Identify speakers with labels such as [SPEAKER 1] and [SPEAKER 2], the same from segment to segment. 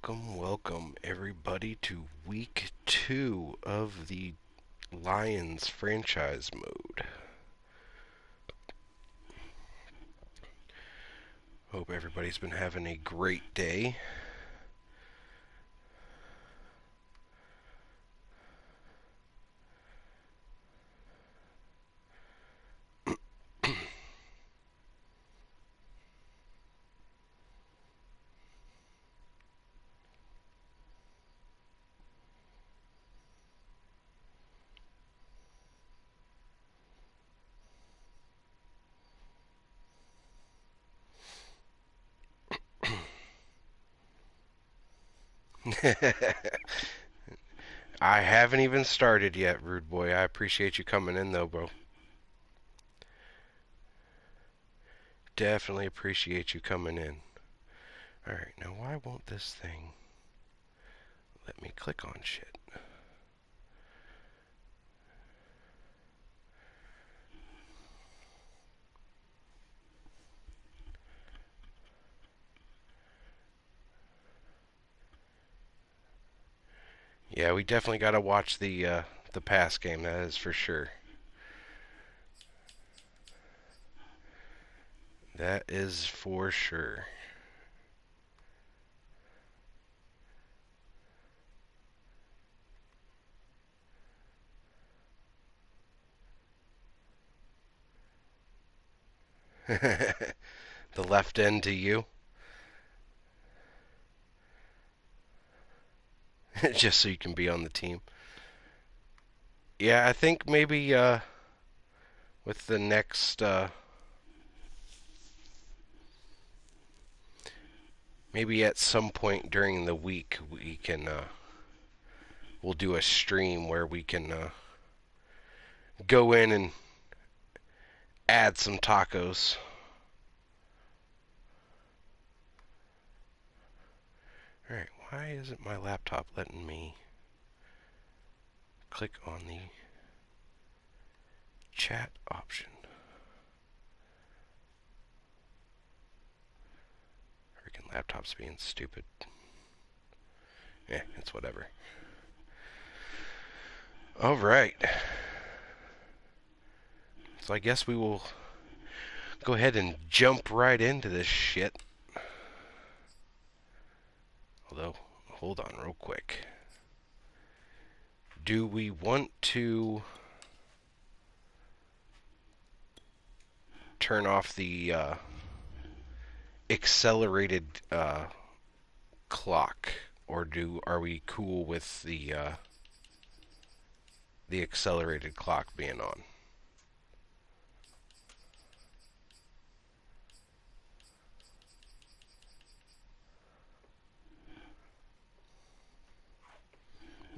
[SPEAKER 1] welcome everybody to week 2 of the Lions franchise mode. Hope everybody's been having a great day. I haven't even started yet, Rude Boy. I appreciate you coming in though, bro. Definitely appreciate you coming in. Alright, now why won't this thing let me click on shit? Yeah, we definitely got to watch the pass game. That is for sure. That is for sure. The left end to you, just so you can be on the team. Yeah, I think maybe with the next maybe at some point during the week we can we'll do a stream where we can go in and add some tacos. All right, why isn't my laptop letting me click on the chat option? Freaking laptop's being stupid. Yeah, it's whatever. All right. So I guess we will go ahead and jump right into this shit. Although, hold on real quick. Do we want to turn off the accelerated clock, or are we cool with the accelerated clock being on?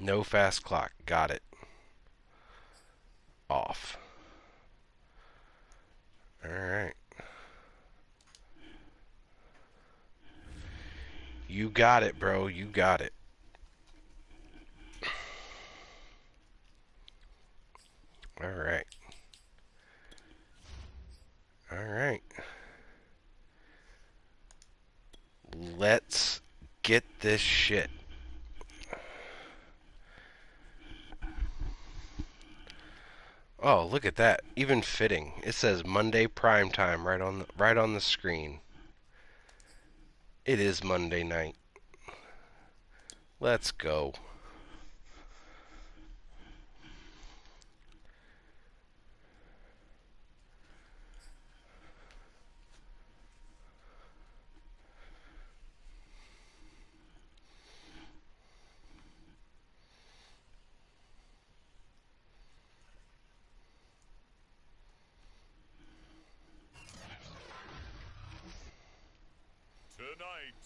[SPEAKER 1] No fast clock. Got it. Off. Alright. You got it, bro. You got it. Alright. Alright. Let's get this shit. Oh, look at that. Even fitting. It says Monday prime time right on the screen. It is Monday night. Let's go.
[SPEAKER 2] Tonight,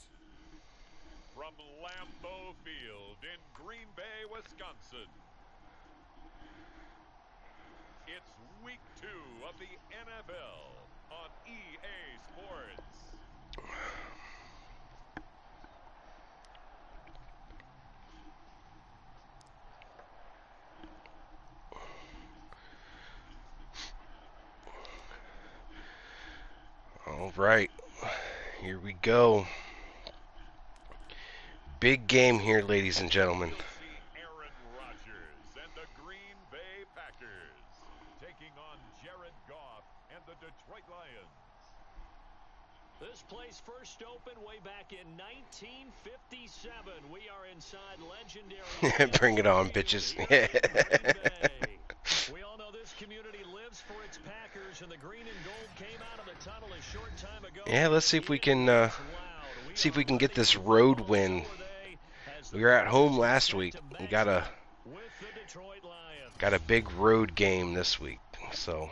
[SPEAKER 2] from Lambeau Field in Green Bay, Wisconsin, it's week 2 of the NFL on EA Sports.
[SPEAKER 1] All right. Here we go. Big game here, ladies and gentlemen.
[SPEAKER 2] We'll see Aaron Rodgers and the Green Bay Packers taking on Jared Goff and the Detroit Lions.
[SPEAKER 3] This place first opened way back in 1957. We are inside legendary.
[SPEAKER 1] Bring it on, bitches.
[SPEAKER 3] We all know this community lives for its Packers, and the green and gold came out of the tunnel a short time ago.
[SPEAKER 1] Yeah, let's see if we can get this road win. We were at home last week. We got a big road game this week, so.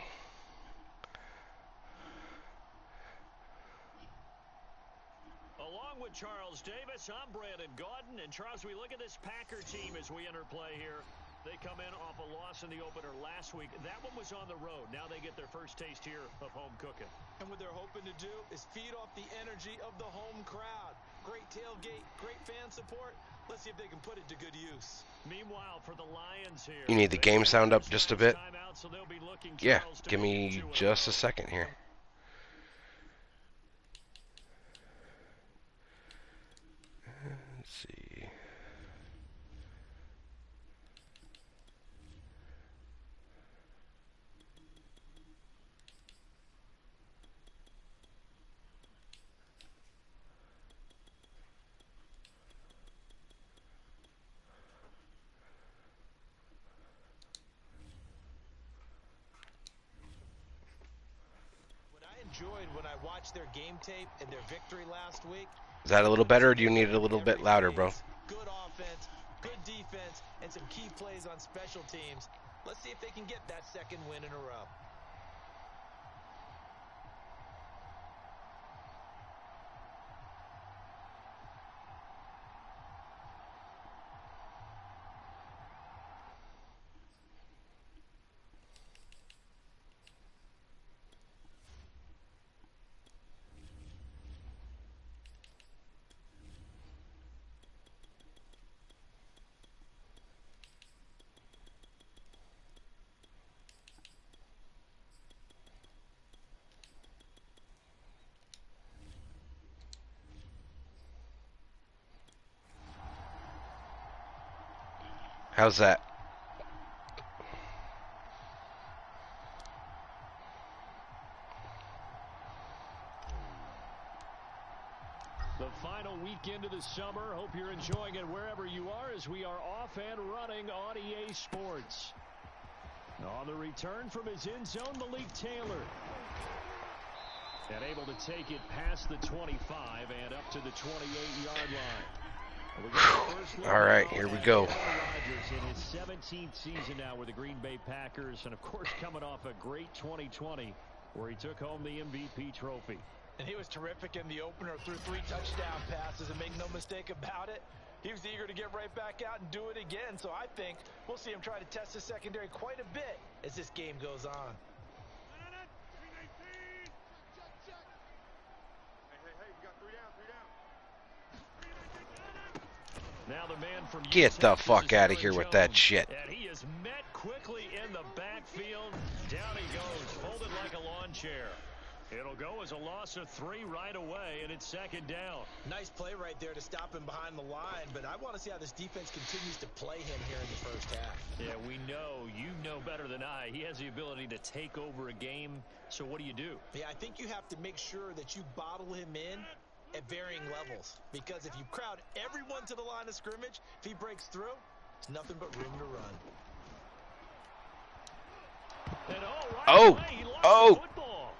[SPEAKER 3] Along with Charles Davis, I'm Brandon Gaudin, and Charles, we look at this Packer team as we enter play here. They come in off a loss in the opener last week. That one was on the road. Now they get their first taste here of home cooking.
[SPEAKER 4] And what they're hoping to do is feed off the energy of the home crowd. Great tailgate, great fan support. Let's see if they can put it to good use.
[SPEAKER 3] Meanwhile, for the Lions here,
[SPEAKER 1] You need the game sound up just a bit? Yeah, give me just a second here. Let's see.
[SPEAKER 4] Enjoyed when I watched their game tape and their victory last week.
[SPEAKER 1] Is that a little better, or do you need it a little bit louder, bro?
[SPEAKER 4] Good offense, good defense, and some key plays on special teams. Let's see if they can get that second win in a row.
[SPEAKER 1] How's that?
[SPEAKER 3] The final weekend of the summer. Hope you're enjoying it wherever you are as we are off and running on EA Sports. On the return from his end zone, Malik Taylor. And able to take it past the 25 and up to the 28-yard line.
[SPEAKER 1] All right, here we go.
[SPEAKER 3] Rodgers in his 17th season now with the Green Bay Packers, and of course coming off a great 2020 where he took home the MVP trophy.
[SPEAKER 4] And he was terrific in the opener, threw 3 touchdown passes, and make no mistake about it, he was eager to get right back out and do it again. So I think we'll see him try to test the secondary quite a bit as this game goes on.
[SPEAKER 3] Now the man from
[SPEAKER 1] Get the fuck out of here with that shit.
[SPEAKER 3] And he is met quickly in the backfield. Down he goes, folded like a lawn chair. It'll go as a loss of 3 right away, and it's second down.
[SPEAKER 4] Nice play right there to stop him behind the line, but I want to see how this defense continues to play him here in the first half.
[SPEAKER 3] Yeah, we know, you know better than I, he has the ability to take over a game, so what do you do?
[SPEAKER 4] Yeah, I think you have to make sure that you bottle him in at varying levels, because if you crowd everyone to the line of scrimmage, if he breaks through, it's nothing but room to run.
[SPEAKER 3] And
[SPEAKER 1] Oh,
[SPEAKER 3] away, he lost
[SPEAKER 1] oh.
[SPEAKER 3] the football.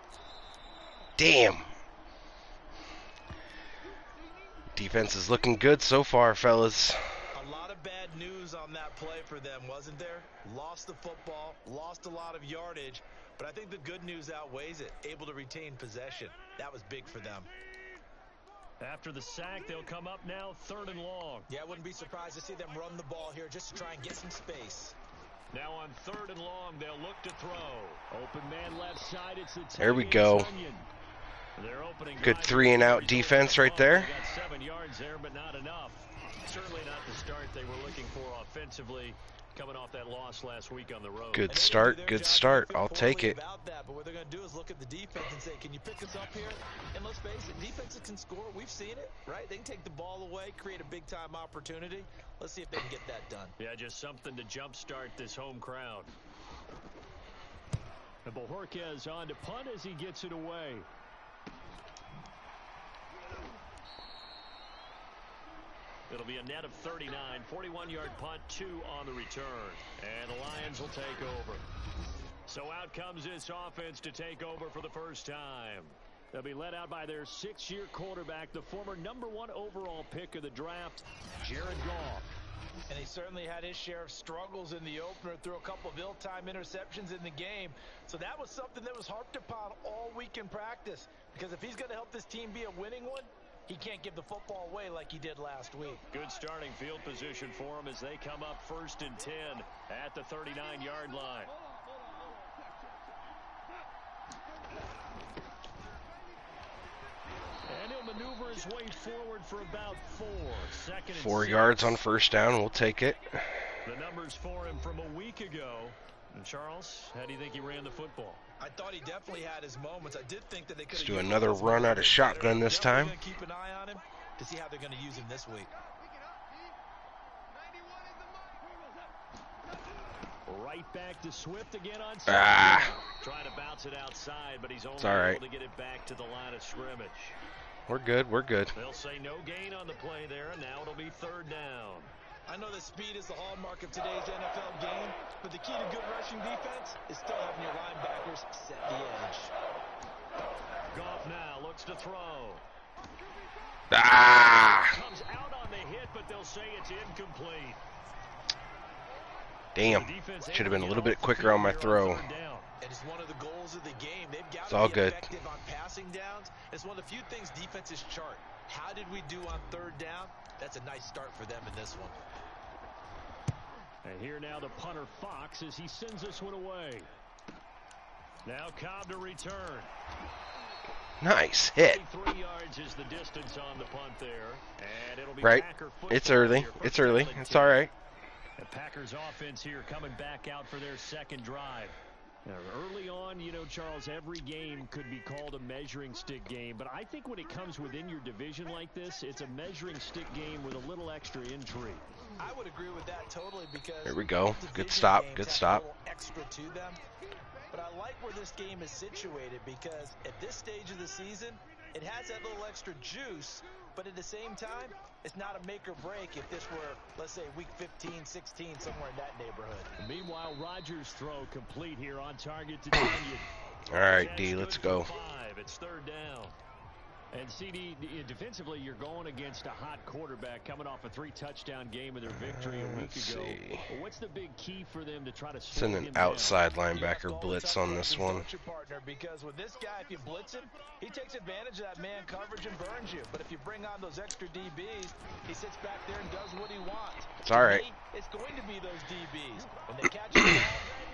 [SPEAKER 1] Damn. Defense is looking good so far, fellas.
[SPEAKER 4] A lot of bad news on that play for them, wasn't there? Lost the football, lost a lot of yardage, but I think the good news outweighs it. Able to retain possession. That was big for them.
[SPEAKER 3] After the sack, they'll come up now 3rd and long.
[SPEAKER 4] Yeah, I wouldn't be surprised to see them run the ball here just to try and get some space.
[SPEAKER 3] Now on 3rd and long, they'll look to throw. Open man left side, it's the
[SPEAKER 1] There we go. Good 3-and-out defense right there.
[SPEAKER 3] They got 7 yards there, but not enough. Certainly not the start they were looking for offensively, coming off that loss last week on the road.
[SPEAKER 1] Good start, good start. I'll take it.
[SPEAKER 4] But what they're going to do is look at the defense and say, can you pick us up here? And let's face it, defenses can score. We've seen it, right? They can take the ball away, create a big-time opportunity. Let's see if they can get that done.
[SPEAKER 3] Yeah, just something to jumpstart this home crowd. And Bojorquez on to punt as he gets it away. It'll be a net of 39, 41-yard punt, 2 on the return. And the Lions will take over. So out comes this offense to take over for the first time. They'll be led out by their 6-year quarterback, the former #1 overall pick of the draft, Jared Goff.
[SPEAKER 4] And he certainly had his share of struggles in the opener, threw a couple of ill-timed interceptions in the game. So that was something that was harped upon all week in practice. Because if he's going to help this team be a winning one, he can't give the football away like he did last week.
[SPEAKER 3] Good starting field position for him as they come up 1st and 10 at the 39-yard line. And he'll maneuver his way forward for about 4. 2nd and
[SPEAKER 1] 4
[SPEAKER 3] 6.
[SPEAKER 1] yards on first down. We'll take it.
[SPEAKER 3] The numbers for him from a week ago. And Charles, how do you think he ran the football?
[SPEAKER 4] I thought he definitely had his moments. I did think that they could
[SPEAKER 1] Let's do another run out of shotgun this time.
[SPEAKER 4] Keep an eye on him to see how they're going to use him this week.
[SPEAKER 3] Right back to Swift again on second. Trying to bounce it outside, but he's only able to get it back to the line of scrimmage.
[SPEAKER 1] We're good. We're good.
[SPEAKER 3] They'll say no gain on the play there, and now it'll be 3rd down.
[SPEAKER 4] I know that speed is the hallmark of today's NFL game, but the key to good rushing defense is still having your linebackers set the edge.
[SPEAKER 3] Goff now looks to throw. Comes out on the hit, but they'll say it's incomplete.
[SPEAKER 1] Damn. Should have been a little bit quicker on my throw.
[SPEAKER 4] And it's one of the goals of the game. They've got
[SPEAKER 1] It's all
[SPEAKER 4] to be
[SPEAKER 1] good.
[SPEAKER 4] effective on passing downs. It's one of the few things defenses chart. How did we do on 3rd down? That's a nice start for them in this one.
[SPEAKER 3] And here now the punter Fox as he sends this one away. Now Cobb to return.
[SPEAKER 1] Nice hit.
[SPEAKER 3] 3 yards is the distance on the punt there. And it'll be
[SPEAKER 1] Right.
[SPEAKER 3] Packer
[SPEAKER 1] It's
[SPEAKER 3] football
[SPEAKER 1] early.
[SPEAKER 3] here.
[SPEAKER 1] It's
[SPEAKER 3] First
[SPEAKER 1] early.
[SPEAKER 3] down and
[SPEAKER 1] It's
[SPEAKER 3] 10.
[SPEAKER 1] all right.
[SPEAKER 3] The Packers offense here coming back out for their 2nd drive. Now, early on, you know, Charles, every game could be called a measuring stick game. But I think when it comes within your division like this, it's a measuring stick game with a little extra intrigue.
[SPEAKER 4] I would agree with that totally because
[SPEAKER 1] Here we go. Good
[SPEAKER 4] division
[SPEAKER 1] stop.
[SPEAKER 4] games
[SPEAKER 1] Good
[SPEAKER 4] have
[SPEAKER 1] stop.
[SPEAKER 4] a little extra to them. But I like where this game is situated because at this stage of the season, it has that little extra juice. But at the same time, it's not a make or break if this were, let's say, week 15, 16, somewhere in that neighborhood.
[SPEAKER 3] Meanwhile, Rodgers' throw complete here on target to Daniel.
[SPEAKER 1] All right, D, let's go.
[SPEAKER 3] 5. It's 3rd down. And CD, defensively, you're going against a hot quarterback coming off a 3-touchdown game of their victory a week
[SPEAKER 1] Let's
[SPEAKER 3] ago.
[SPEAKER 1] see.
[SPEAKER 3] Well, what's the big key for them to try to
[SPEAKER 1] Send
[SPEAKER 3] slow
[SPEAKER 1] an
[SPEAKER 3] him down?
[SPEAKER 1] outside linebacker blitz on this one.
[SPEAKER 4] Your partner, because with this guy, if you blitz him, he takes advantage of that man coverage and burns you. But if you bring on those extra DBs, he sits back there and does what he wants.
[SPEAKER 1] It's all right.
[SPEAKER 4] It's going to be those DBs. When they catch the ball,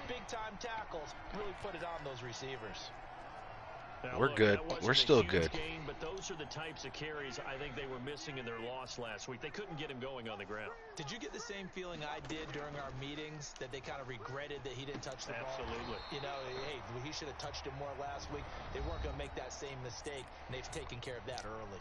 [SPEAKER 4] big-time tackles, really put it on those receivers.
[SPEAKER 3] Now,
[SPEAKER 1] We're good.
[SPEAKER 3] that wasn't
[SPEAKER 1] We're
[SPEAKER 3] a
[SPEAKER 1] still
[SPEAKER 3] huge
[SPEAKER 1] good.
[SPEAKER 3] Game, but those are the types of carries I think they were missing in their loss last week. They couldn't get him going on the ground.
[SPEAKER 4] Did you get the same feeling I did during our meetings, that they kind of regretted that he didn't touch the ball?
[SPEAKER 3] Absolutely.
[SPEAKER 4] You know, hey, he should have touched it more last week. They weren't going to make that same mistake, and they've taken care of that early.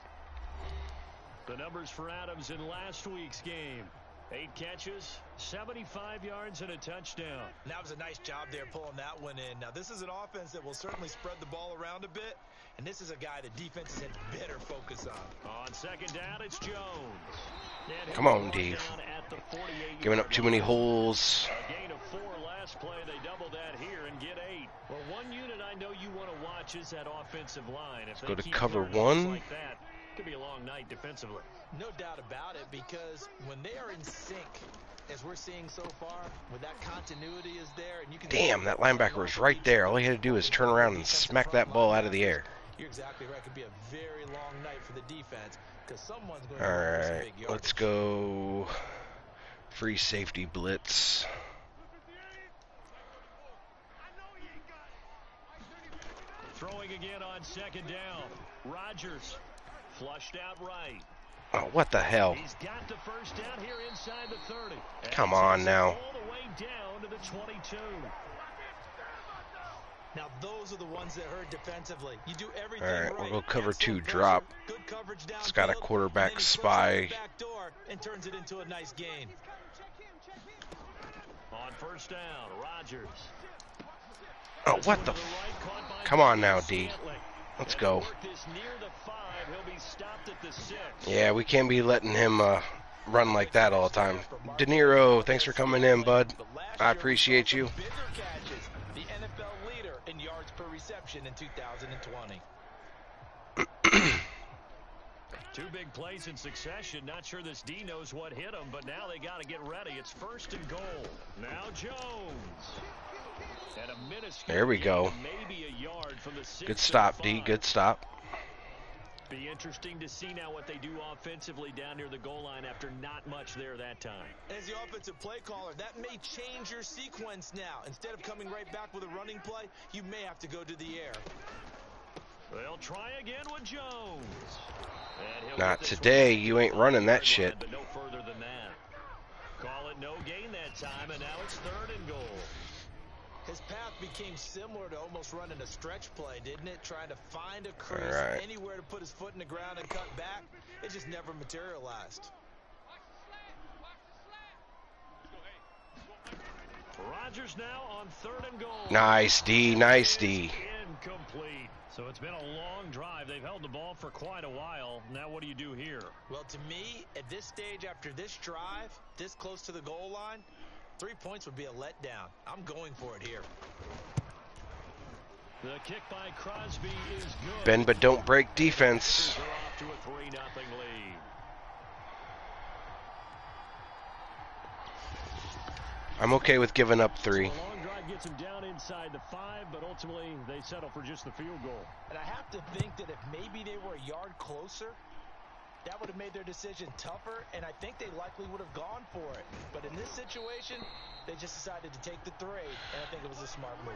[SPEAKER 3] The numbers for Adams in last week's game. 8 catches, 75 yards, and a touchdown.
[SPEAKER 4] And that was a nice job there pulling that one in. Now, this is an offense that will certainly spread the ball around a bit, and this is a guy that defenses had better focus on.
[SPEAKER 3] On 2nd down, it's Jones. And
[SPEAKER 1] Come on,
[SPEAKER 3] he'll
[SPEAKER 1] Dave.
[SPEAKER 3] down at the 48-yard
[SPEAKER 1] Giving up too many holes.
[SPEAKER 3] A gain of 4 last play. They double that here and get 8. Well, one unit I know you want to watch is that offensive line. If
[SPEAKER 1] Let's
[SPEAKER 3] they
[SPEAKER 1] go to
[SPEAKER 3] keep
[SPEAKER 1] cover
[SPEAKER 3] turning outs
[SPEAKER 1] 1.
[SPEAKER 3] like that, it could be a long night defensively.
[SPEAKER 4] No doubt about it, because when they are in sync, as we're seeing so far, when that continuity is there, and you can
[SPEAKER 1] Damn, that linebacker was right there. All he had to do was turn around and smack that ball out of the air.
[SPEAKER 4] You're exactly right. It could be a very long night for the defense because someone's going to
[SPEAKER 1] All
[SPEAKER 4] get some
[SPEAKER 1] right,
[SPEAKER 4] big yards.
[SPEAKER 1] let's go free safety blitz.
[SPEAKER 3] Throwing again on 2nd down. Rodgers flushed out right.
[SPEAKER 1] Oh, what the hell?
[SPEAKER 3] He's got the first down here inside the 30.
[SPEAKER 1] Come on now.
[SPEAKER 3] All the way down to the 22.
[SPEAKER 4] Now those are the ones that hurt defensively. You do everything
[SPEAKER 1] Alright,
[SPEAKER 4] right.
[SPEAKER 1] we'll go cover
[SPEAKER 4] Excellent
[SPEAKER 1] 2 drop.
[SPEAKER 4] pressure, good coverage
[SPEAKER 1] It's got a
[SPEAKER 4] downfield,
[SPEAKER 1] quarterback
[SPEAKER 4] and then he pushes
[SPEAKER 1] spy.
[SPEAKER 4] the back door and turns it into a nice gain.
[SPEAKER 3] On first down, Rodgers.
[SPEAKER 1] Oh, what the Come on now, D. Let's go. Yeah, we can't be letting him run like that all the time. De Niro, thanks for coming in, bud. I appreciate you.
[SPEAKER 4] The NFL leader in yards per reception in 2020.
[SPEAKER 3] 2 big plays in succession. Not sure this D knows what hit him, but now they got to get ready. It's first and goal. Now Jones. And a
[SPEAKER 1] there we go.
[SPEAKER 3] Maybe a yard from the
[SPEAKER 1] Good stop, D. Good stop.
[SPEAKER 3] Be interesting to see now what they do offensively down near the goal line after not much there that time.
[SPEAKER 4] As the offensive play caller, that may change your sequence now. Instead of coming right back with a running play, you may have to go to the air.
[SPEAKER 3] They'll try again with Jones.
[SPEAKER 1] Not today. You ain't running that shit.
[SPEAKER 3] But no further than that. Call it no gain that time, and now it's third and goal.
[SPEAKER 4] His path became similar to almost running a stretch play, didn't it? Trying to find a crease,
[SPEAKER 1] right.
[SPEAKER 4] Anywhere to put his foot in the ground and cut back. It just never materialized.
[SPEAKER 3] Rodgers now on third and goal.
[SPEAKER 1] Nice, D. Nice, D.
[SPEAKER 3] Incomplete. So it's been a long drive. They've held the ball for quite a while. Now what do you do here?
[SPEAKER 4] Well, to me, at this stage after this drive, this close to the goal line, 3 points would be a letdown. I'm going for it here.
[SPEAKER 3] The kick by Crosby is good.
[SPEAKER 1] Bend but don't break defense.
[SPEAKER 3] They're off to a 3-0 lead.
[SPEAKER 1] I'm okay with giving up 3.
[SPEAKER 3] So the long drive gets him down inside the 5, but ultimately they settle for just the field goal.
[SPEAKER 4] And I have to think that if maybe they were a yard closer, that would have made their decision tougher, and I think they likely would have gone for it. But in this situation, they just decided to take the 3, and I think it was a smart move.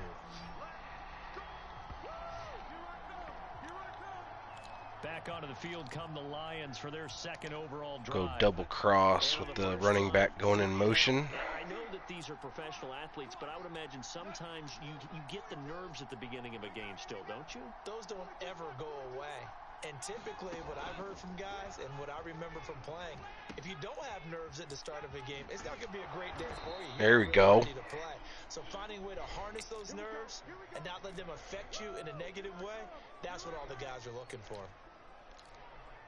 [SPEAKER 3] Back onto the field come the Lions for their second overall drive.
[SPEAKER 1] Go double cross with the running back going in motion.
[SPEAKER 3] I know that these are professional athletes, but I would imagine sometimes you get the nerves at the beginning of a game still, don't you?
[SPEAKER 4] Those don't ever go away. And typically what I've heard from guys and what I remember from playing, if you don't have nerves at the start of a game, it's not going to be a great day for you.
[SPEAKER 1] There we go.
[SPEAKER 4] Ready to play. So finding a way to harness those nerves and not let them affect you in a negative way, that's what all the guys are looking for.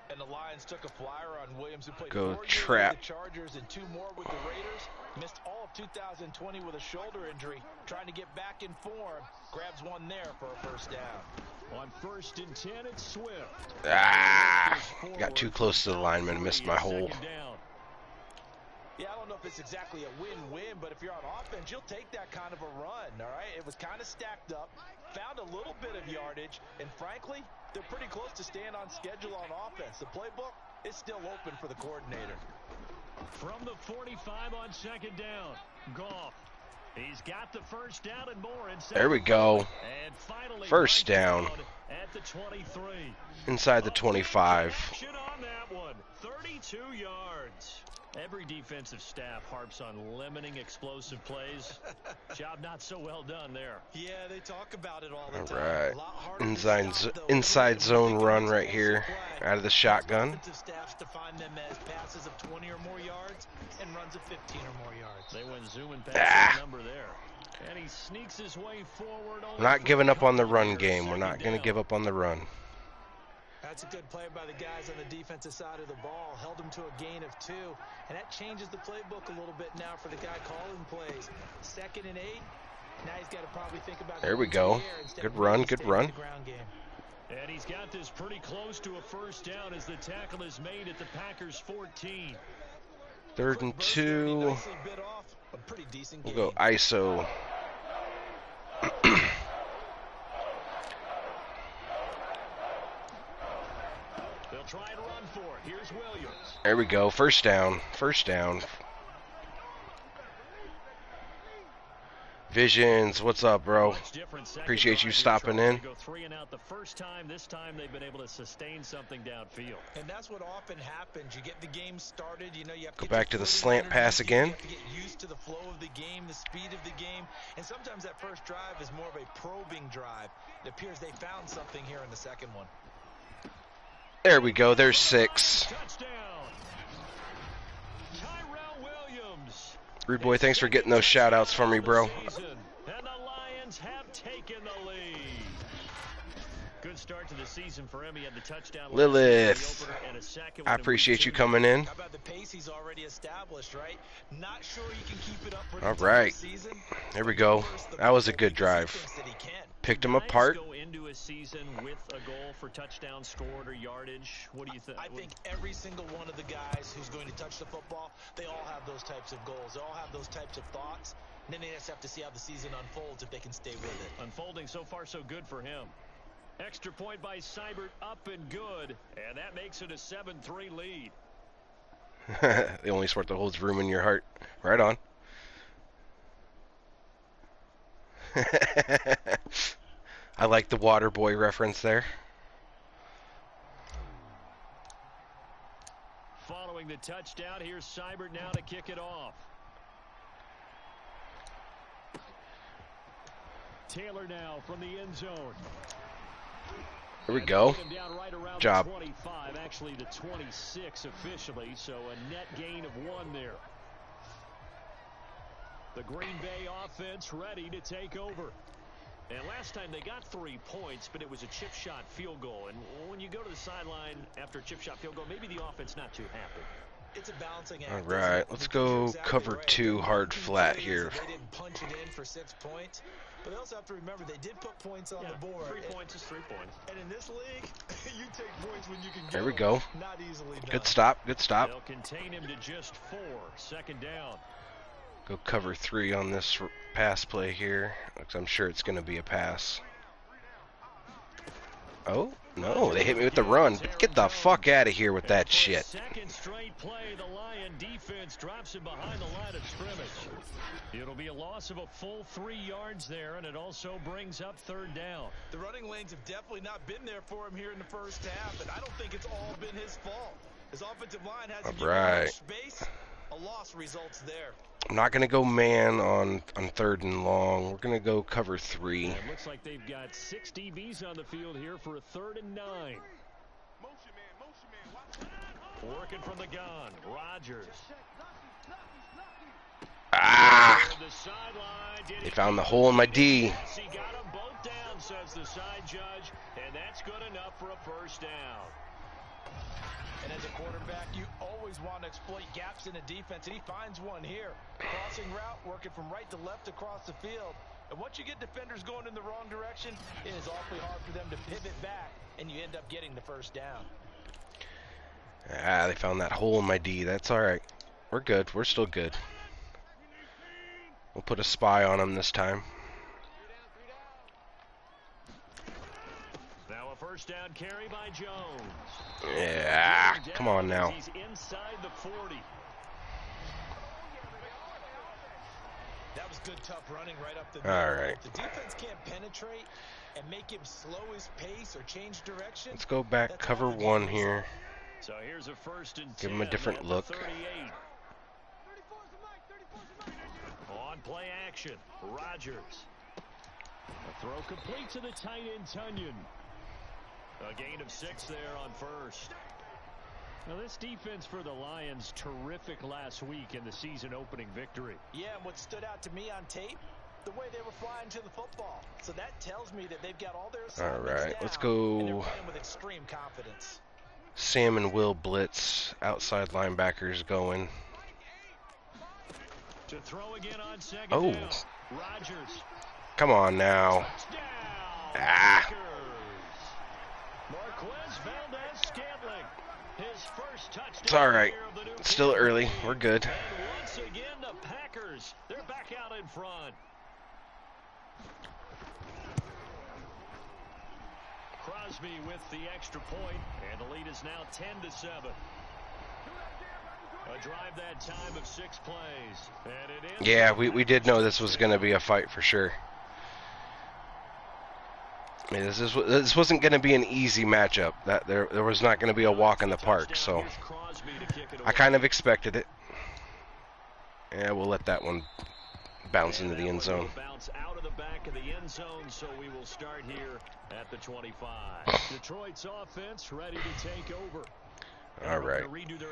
[SPEAKER 4] And the Lions took a flyer on Williams, who played 4 years
[SPEAKER 1] trap.
[SPEAKER 4] with the Chargers and 2 more with the Raiders. Missed all of 2020 with a shoulder injury. Trying to get back in form. Grabs one there for a first down.
[SPEAKER 3] On first and 10, it's Swift.
[SPEAKER 1] Got too close to the lineman. Missed my hole.
[SPEAKER 4] Yeah, I don't know if it's exactly a win-win, but if you're on offense, you'll take that kind of a run, all right? It was kind of stacked up, found a little bit of yardage, and frankly, they're pretty close to staying on schedule on offense. The playbook is still open for the coordinator.
[SPEAKER 3] From the 45 on second down, Goff. He's got the first down and more.
[SPEAKER 1] There we go.
[SPEAKER 3] And finally,
[SPEAKER 1] First down.
[SPEAKER 3] At the 23.
[SPEAKER 1] Inside the 25.
[SPEAKER 3] Action on that one. 32 yards. Every defensive staff harps on limiting explosive plays. Job not so well done there.
[SPEAKER 4] Yeah, they talk about it all the
[SPEAKER 1] All
[SPEAKER 4] time.
[SPEAKER 1] right. Inside zone run right here. Out of the shotgun.
[SPEAKER 4] Defensive staffs define them as passes of 20 or more yards and runs of 15 or more yards.
[SPEAKER 3] They went zooming past the number there. And he sneaks his way forward.
[SPEAKER 1] We're not giving up on the run game. We're not going to give up on the run.
[SPEAKER 4] That's a good play by the guys on the defensive side of the ball. Held him to a gain of 2. And that changes the playbook a little bit now for the guy calling plays. 2nd and 8. Now he's got to probably think about.
[SPEAKER 1] There we go. Good run, good run.
[SPEAKER 3] And he's got this pretty close to a first down as the tackle is made at the Packers 14.
[SPEAKER 1] 3rd and 2. We'll go ISO.
[SPEAKER 3] They'll try and run for it. Here's Williams.
[SPEAKER 1] There we go. First down. First down. Visions, what's up, bro?
[SPEAKER 3] Much different second
[SPEAKER 1] Appreciate you
[SPEAKER 3] drive here,
[SPEAKER 1] stopping
[SPEAKER 3] Charles.
[SPEAKER 1] in.
[SPEAKER 3] They go 3 and out the first time. This time they've been able to sustain something downfield.
[SPEAKER 4] And that's what often happens. You get the game started, you know, you have to
[SPEAKER 1] Go
[SPEAKER 4] get
[SPEAKER 1] back to
[SPEAKER 4] your
[SPEAKER 1] the
[SPEAKER 4] footing
[SPEAKER 1] slant pass
[SPEAKER 4] underneath you. You
[SPEAKER 1] again.
[SPEAKER 4] have to get used to the flow of the game, the speed of the game. And sometimes that first drive is more of a probing drive. It appears they found something here in the second one.
[SPEAKER 1] There we go. There's 6.
[SPEAKER 3] Touchdown. Tyrell Williams.
[SPEAKER 1] Rude boy, thanks for getting those shout outs for me, bro.
[SPEAKER 3] And the Lions have taken the lead. Good start to the season for him. He had the touchdown.
[SPEAKER 1] Lilith,
[SPEAKER 3] and a second
[SPEAKER 1] I appreciate you coming in.
[SPEAKER 4] How about the pace he's already established, right? Not sure he can keep it up for the
[SPEAKER 1] All
[SPEAKER 4] entire
[SPEAKER 1] right.
[SPEAKER 4] season.
[SPEAKER 1] There we go. That was a good drive. Picked him apart.
[SPEAKER 3] Go into a season with a goal for touchdown scored or yardage. What do you think?
[SPEAKER 4] I think every single one of the guys who's going to touch the football, they all have those types of goals. They all have those types of thoughts. And then they just have to see how the season unfolds if they can stay with it.
[SPEAKER 3] Unfolding so far so good for him. Extra point by Seibert, up and good, and that makes it a 7-3 lead.
[SPEAKER 1] The only sport that holds room in your heart. Right on. I like the water boy reference there.
[SPEAKER 3] Following the touchdown, here's Seibert now to kick it off. Taylor now from the end zone.
[SPEAKER 1] Here we go.
[SPEAKER 3] Right
[SPEAKER 1] Job.
[SPEAKER 3] 25, actually the 26 officially, so a net gain of 1 there. The Green Bay offense ready to take over. And last time they got 3 points, but it was a chip shot field goal. And when you go to the sideline after a chip shot field goal, maybe the offense not too happy.
[SPEAKER 4] It's a balancing act.
[SPEAKER 1] All right, let's go cover 2 hard flat here.
[SPEAKER 4] They didn't punch it in for 6 points. But they also have to remember they did put points on the board.
[SPEAKER 3] 3 points is 3 points.
[SPEAKER 4] And in this league, you take points when you can get
[SPEAKER 1] There we
[SPEAKER 4] them.
[SPEAKER 1] go.
[SPEAKER 4] Not easily done.
[SPEAKER 1] Good stop. Good stop.
[SPEAKER 3] They'll contain him to just 4. Second down.
[SPEAKER 1] Go cover 3 on this pass play here. I'm sure it's going to be a pass. Oh, no, they hit me with the run. Get the fuck out of here with that shit.
[SPEAKER 3] Second straight play, the Lion defense drops him behind the line of scrimmage. It'll be a loss of a full 3 yards there, and it also brings up third down.
[SPEAKER 4] The running lanes have definitely not been there for him here in the first half, and I don't think it's all been his fault. His offensive line hasn't given him much space. A loss results there.
[SPEAKER 1] I'm not going to go man on 3rd and long. We're going to go cover 3.
[SPEAKER 3] It looks like they've got 6 DBs on the field here for a 3rd and 9. Working from the gun, Rodgers.
[SPEAKER 1] Ah!
[SPEAKER 3] The sideline.
[SPEAKER 1] They found the hole in my D.
[SPEAKER 3] He got them both down, says the side judge, and that's good enough for a first down.
[SPEAKER 4] And as a quarterback, you always want to exploit gaps in the defense, and he finds one here. Crossing route, working from right to left across the field. And once you get defenders going in the wrong direction, it is awfully hard for them to pivot back, and you end up getting the first down.
[SPEAKER 1] Ah, they found that hole in my D. That's all right. We're good. We're still good. We'll put a spy on him this time.
[SPEAKER 3] Now a first down carry by Jones.
[SPEAKER 1] Yeah, come on now.
[SPEAKER 3] He's inside the 40.
[SPEAKER 4] That was good, tough running right up the middle.
[SPEAKER 1] All right.
[SPEAKER 4] If the defense can't penetrate and make him slow his pace or change direction.
[SPEAKER 1] Let's go back cover 1 here.
[SPEAKER 3] So here's a 1st and 10.
[SPEAKER 1] Give him a different
[SPEAKER 3] at the
[SPEAKER 1] look.
[SPEAKER 3] 38. On play action, Rodgers. A throw complete to the tight end, Tunyon. A gain of 6 there on 1st. Now this defense for the Lions, terrific last week in the season opening victory.
[SPEAKER 4] Yeah, and what stood out to me on tape, the way they were flying to the football. So that tells me that they've got all their assignments
[SPEAKER 1] All right,
[SPEAKER 4] down,
[SPEAKER 1] let's
[SPEAKER 4] and they're
[SPEAKER 1] go
[SPEAKER 4] playing with extreme confidence.
[SPEAKER 1] Sam and Will blitz. Outside linebackers going.
[SPEAKER 3] To throw again on 2nd
[SPEAKER 1] Oh.
[SPEAKER 3] down. Rodgers.
[SPEAKER 1] Come on now.
[SPEAKER 3] Touchdown.
[SPEAKER 1] Ah.
[SPEAKER 3] Packers. Marquez Valdez-Scantling. His first touchdown.
[SPEAKER 1] It's all right.
[SPEAKER 3] here of the new
[SPEAKER 1] It's still early.
[SPEAKER 3] game.
[SPEAKER 1] We're good.
[SPEAKER 3] And once again, the Packers. They're back out in front. Crosby with the extra point, and the lead is now 10-7. A drive that time of 6 plays. And it ends.
[SPEAKER 1] Yeah, we did know this was going to be a fight for sure. I mean, this wasn't going to be an easy matchup. That there was not going to be a walk in the park. So I kind of expected it. Yeah, we'll let that one bounce into the end zone.
[SPEAKER 3] Bounce out of the back of the end zone, so we will start here at the 25. Detroit's offense ready to take over.
[SPEAKER 1] All right,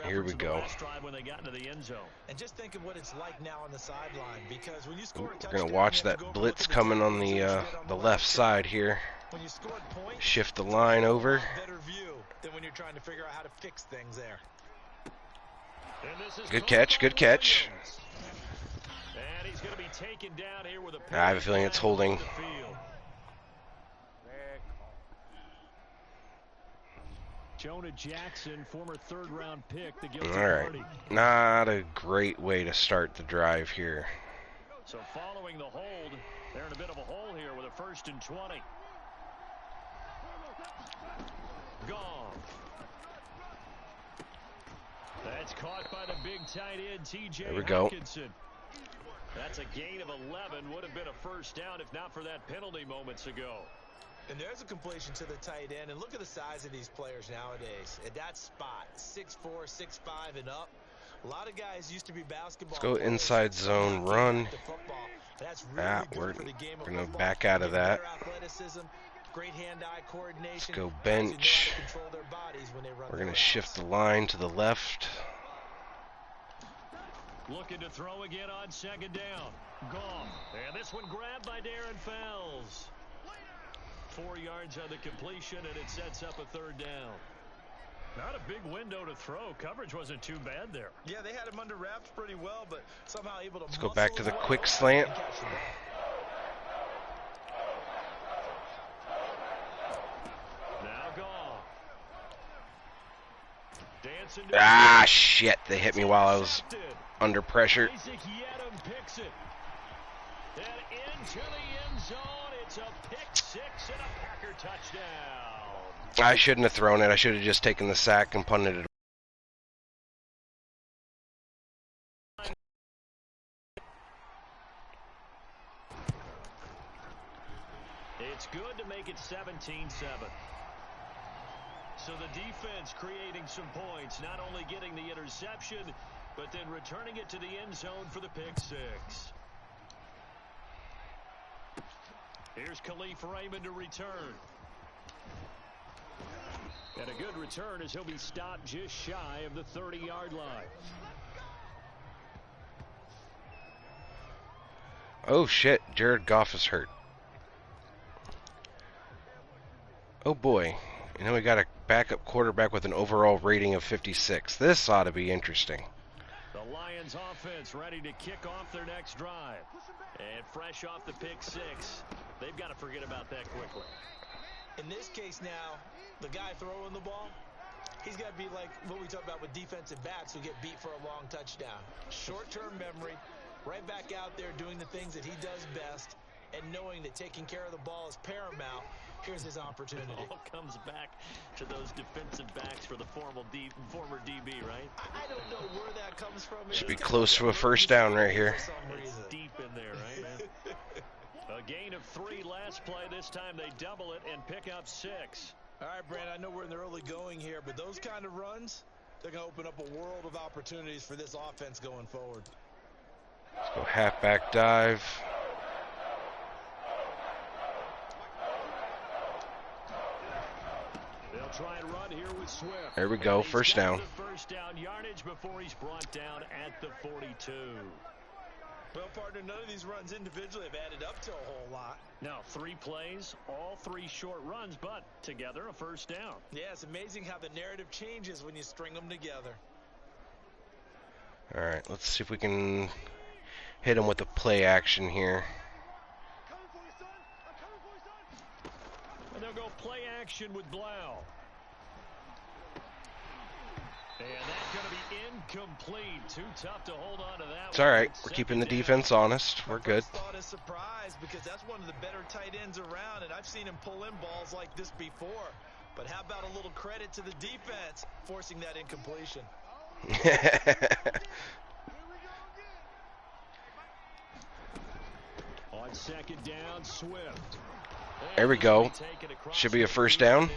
[SPEAKER 1] here we go.
[SPEAKER 3] When they got into the end zone.
[SPEAKER 4] And just think of what it's like now on the sideline, because when you score a touchdown,
[SPEAKER 1] we're gonna watch that blitz coming on the left side here.
[SPEAKER 4] When you scored points,
[SPEAKER 1] shift the line over.
[SPEAKER 4] Better view than when you're trying to figure out how to fix things there.
[SPEAKER 1] Good catch, good catch.
[SPEAKER 3] And he's going to be taken down here with a
[SPEAKER 1] I have a feeling it's holding.
[SPEAKER 3] Jonah Jackson, former third-round pick, the guilty
[SPEAKER 1] party.
[SPEAKER 3] All right,
[SPEAKER 1] not a great way to start the drive here.
[SPEAKER 3] So following the hold, they're in a bit of a hole here with a 1st and 20. Gone. That's caught by the big tight end, T.J.
[SPEAKER 1] There we go.
[SPEAKER 3] Hawkinson. That's a gain of 11. Would have been a first down if not for that penalty moments ago.
[SPEAKER 4] And there's a completion to the tight end. And look at the size of these players nowadays. At that spot, 6'4", 6'5", and up. A lot of guys used to be basketball.
[SPEAKER 1] Let's go inside zone run.
[SPEAKER 3] Really
[SPEAKER 1] we're going to back out of that.
[SPEAKER 4] Great hand-eye coordination.
[SPEAKER 1] Let's go bench. We're going to shift the line to the left.
[SPEAKER 3] Looking to throw again on 2nd down. Gone. And this one grabbed by Darren Fells. 4 yards on the completion, and it sets up a 3rd down. Not a big window to throw. Coverage wasn't too bad there.
[SPEAKER 4] Yeah, they had him under wraps pretty well, but somehow able to.
[SPEAKER 1] Let's go back to the quick slant.
[SPEAKER 3] Now gone.
[SPEAKER 1] Ah, shit. They hit me while I was under pressure.
[SPEAKER 3] Isaac Yedem picks it. And into the end zone. It's a pick 6 and a Packer touchdown.
[SPEAKER 1] I shouldn't have thrown it. I should have just taken the sack and punted it.
[SPEAKER 3] It's good to make it 17-7. So the defense creating some points, not only getting the interception, but then returning it to the end zone for the pick 6. Here's Khalif Raymond to return. And a good return as he'll be stopped just shy of the 30-yard line.
[SPEAKER 1] Oh, shit. Jared Goff is hurt. Oh, boy. You know, we got a backup quarterback with an overall rating of 56. This ought to be interesting.
[SPEAKER 3] The Lions offense ready to kick off their next drive. And fresh off the pick 6, they've got to forget about that quickly.
[SPEAKER 4] In this case now, the guy throwing the ball, he's got to be like what we talk about with defensive backs who get beat for a long touchdown. Short-term memory, right back out there doing the things that he does best, and knowing that taking care of the ball is paramount. Here's his opportunity.
[SPEAKER 3] It all comes back to those defensive backs for the former DB, right?
[SPEAKER 4] I don't know where that comes from.
[SPEAKER 1] Should be close to a first down right here.
[SPEAKER 3] It's deep in there, right? A gain of 3 last play. This time they double it and pick up 6.
[SPEAKER 4] All right, Brand, I know we're in the early going here, but those kind of runs, they're going to open up a world of opportunities for this offense going forward.
[SPEAKER 1] Let's go halfback dive.
[SPEAKER 3] They'll try and run here with Swift.
[SPEAKER 1] There we go, first down.
[SPEAKER 3] First down yardage before he's brought down at the 42.
[SPEAKER 4] Well, partner, none of these runs individually have added up to a whole lot.
[SPEAKER 3] Now, 3 plays, all 3 short runs, but together a first down.
[SPEAKER 4] Yeah, it's amazing how the narrative changes when you string them together.
[SPEAKER 1] All right, let's see if we can hit him with a play action here.
[SPEAKER 3] And they'll go play action with Blau. And that's going to be incomplete. Too tough to hold on to that.
[SPEAKER 1] It's all right. We're keeping the defense honest. We're good.
[SPEAKER 4] I thought a surprise because that's one of the better tight ends around, and I've seen him pull in balls like this before. But how about a little credit to the defense forcing that incompletion?
[SPEAKER 3] On second down, Swift.
[SPEAKER 1] There we go. Should be a first down.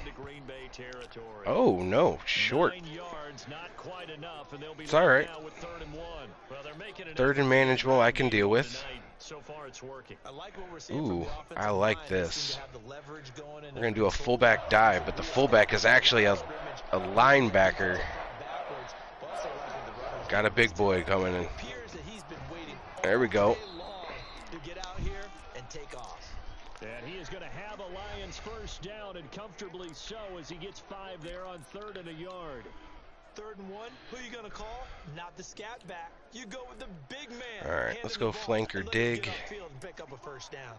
[SPEAKER 1] Oh, no. Short.
[SPEAKER 3] 9 yards, not quite enough, and they'll be
[SPEAKER 1] It's all right.
[SPEAKER 3] now with 3rd and 1. Well, they're making an
[SPEAKER 1] Third and manageable I can deal with.
[SPEAKER 3] So far it's working.
[SPEAKER 4] I like what we're seeing
[SPEAKER 1] Ooh,
[SPEAKER 4] from the offensive
[SPEAKER 1] I like
[SPEAKER 4] line. They
[SPEAKER 1] this.
[SPEAKER 4] seem to have the leverage going in
[SPEAKER 1] We're going to do a fullback dive, but the fullback is actually a linebacker. Got a big boy coming in. There we go.
[SPEAKER 4] To get out here and take off.
[SPEAKER 3] And he is going to have a Lions first down, and comfortably so, as he gets 5 there on 3rd and a yard.
[SPEAKER 4] 3rd and 1. Who you gonna call? Not the scat back. You go with the big man.
[SPEAKER 1] All right,
[SPEAKER 4] Hand
[SPEAKER 1] let's
[SPEAKER 4] him
[SPEAKER 1] go
[SPEAKER 4] the ball
[SPEAKER 1] flank or
[SPEAKER 4] and let him
[SPEAKER 1] dig.
[SPEAKER 4] get upfield and pick up a first down.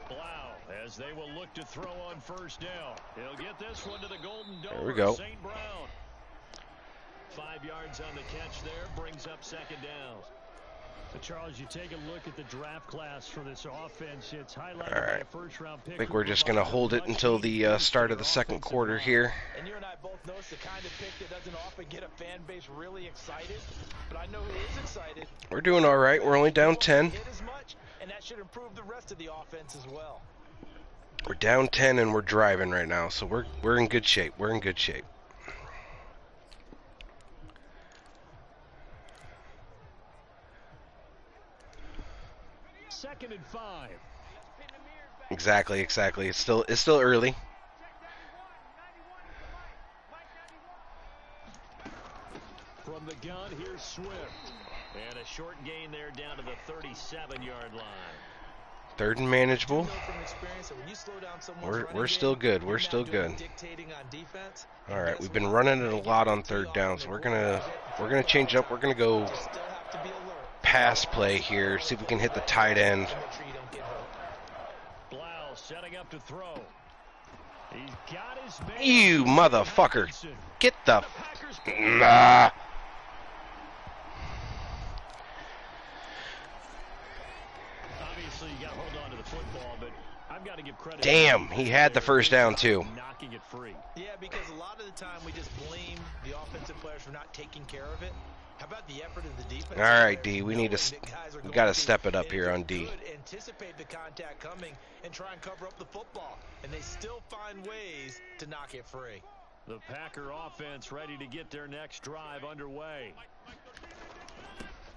[SPEAKER 3] Blau, as they will look to throw on first down. He'll get this one to the Golden Dome.
[SPEAKER 1] There we go.
[SPEAKER 3] St. Brown. 5 yards on the catch there, brings up 2nd down. So Charles, you take a look at the draft class for this offense. It's highlighted
[SPEAKER 1] All
[SPEAKER 3] by
[SPEAKER 1] right.
[SPEAKER 3] a first-round pick.
[SPEAKER 1] I think we're just going to hold it until the start of the second quarter here.
[SPEAKER 4] And you and I both know it's the kind of pick that doesn't often get a fan base really excited. But I know who is excited.
[SPEAKER 1] We're doing all right. We're only down 10.
[SPEAKER 4] Hit as much, and that should improve the rest of the offense as well.
[SPEAKER 1] We're down 10 and we're driving right now, so we're in good shape. We're in good shape.
[SPEAKER 3] Second and 5.
[SPEAKER 1] Exactly. It's still early.
[SPEAKER 3] From the gun, here's Swift. And a short gain there down to the 37-yard line.
[SPEAKER 1] 3rd and manageable.
[SPEAKER 4] You know from experience that when you slow down someone's running
[SPEAKER 1] We're still
[SPEAKER 4] game,
[SPEAKER 1] good.
[SPEAKER 4] you're
[SPEAKER 1] We're
[SPEAKER 4] not
[SPEAKER 1] still
[SPEAKER 4] doing
[SPEAKER 1] good.
[SPEAKER 4] dictating on defense.
[SPEAKER 1] All
[SPEAKER 4] And
[SPEAKER 1] right,
[SPEAKER 4] guess
[SPEAKER 1] we've been
[SPEAKER 4] what?
[SPEAKER 1] running it a lot on
[SPEAKER 4] They
[SPEAKER 1] 3rd down, so we're gonna
[SPEAKER 4] gonna
[SPEAKER 1] change up. We're gonna go
[SPEAKER 4] You still have to be alert.
[SPEAKER 1] pass play here. See if we can hit the tight end.
[SPEAKER 4] Make sure you don't get hurt.
[SPEAKER 3] Blau setting up to throw. He's got his man.
[SPEAKER 1] You motherfucker!
[SPEAKER 3] Hutchinson.
[SPEAKER 1] Get the.
[SPEAKER 3] The Packers
[SPEAKER 1] Nah.
[SPEAKER 3] obviously you got to hold on to the football, but I've got to give credit.
[SPEAKER 1] Damn, he had the first down too.
[SPEAKER 3] Knocking it free.
[SPEAKER 4] Yeah, because a lot of the time we just blame the offensive players for not taking care of it. How about the effort of the defense?
[SPEAKER 1] All right, D, we need to. We got to step it up
[SPEAKER 4] And
[SPEAKER 1] here
[SPEAKER 4] if
[SPEAKER 1] on
[SPEAKER 4] you
[SPEAKER 1] D.
[SPEAKER 4] could anticipate the contact coming and try and cover up the football, and they still find ways to knock it free.
[SPEAKER 3] The Packer offense ready to get their next drive underway.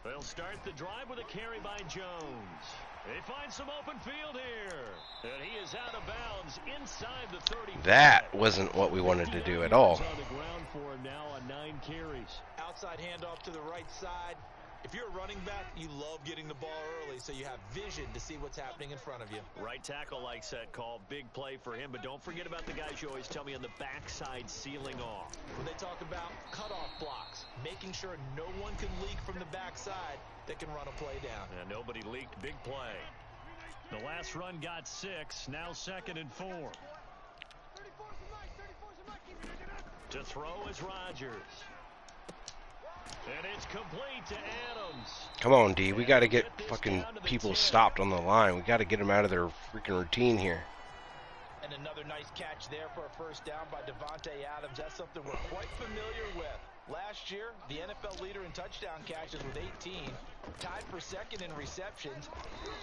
[SPEAKER 3] They'll start the drive with a carry by Jones. They find some open field here. And he is out of bounds inside the 30.
[SPEAKER 1] That wasn't what we wanted to do at all.
[SPEAKER 3] On the ground for him now on 9 carries.
[SPEAKER 4] Outside handoff to the right side. If you're a running back, you love getting the ball early so you have vision to see what's happening in front of you.
[SPEAKER 3] Right tackle likes that call. Big play for him, but don't forget about the guys you always tell me on the backside sealing off.
[SPEAKER 4] When they talk about cutoff blocks, making sure no one can leak from the backside that can run a play down.
[SPEAKER 3] And nobody leaked. Big play. The last run got 6. Now 2nd and 4. To throw is Rodgers. And it's complete to Adams.
[SPEAKER 1] Come on, D. We got to get fucking people stopped on the line. We got to get them out of their freaking routine here.
[SPEAKER 4] And another nice catch there for a first down by Devontae Adams. That's something we're quite familiar with. Last year, the NFL leader in touchdown catches with 18, tied for 2nd in receptions,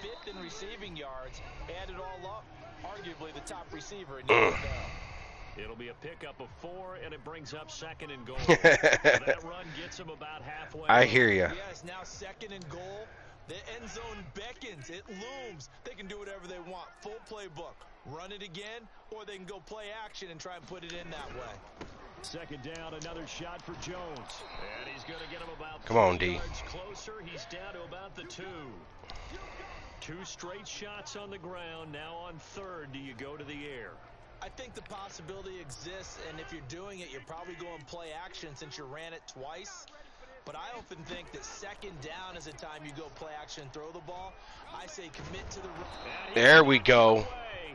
[SPEAKER 4] 5th in receiving yards, added all up, arguably the top receiver in the NFL.
[SPEAKER 3] It'll be a pickup of 4, and it brings up 2nd and goal. So that run gets him about halfway.
[SPEAKER 1] I hear you.
[SPEAKER 4] Yes, now 2nd and goal. The end zone beckons. It looms. They can do whatever they want. Full playbook. Run it again, or they can go play action and try and put it in that way.
[SPEAKER 3] 2nd down, another shot for Jones. And he's going to get him about
[SPEAKER 1] Come on,
[SPEAKER 3] 3
[SPEAKER 1] D.
[SPEAKER 3] yards closer. He's down to about the 2. 2 straight shots on the ground. Now on 3rd, do you go to the air?
[SPEAKER 4] I think the possibility exists, and if you're doing it, you're probably going play action since you ran it twice. But I often think that 2nd down is a time you go play action and throw the ball. I say commit to the run.
[SPEAKER 1] There we go.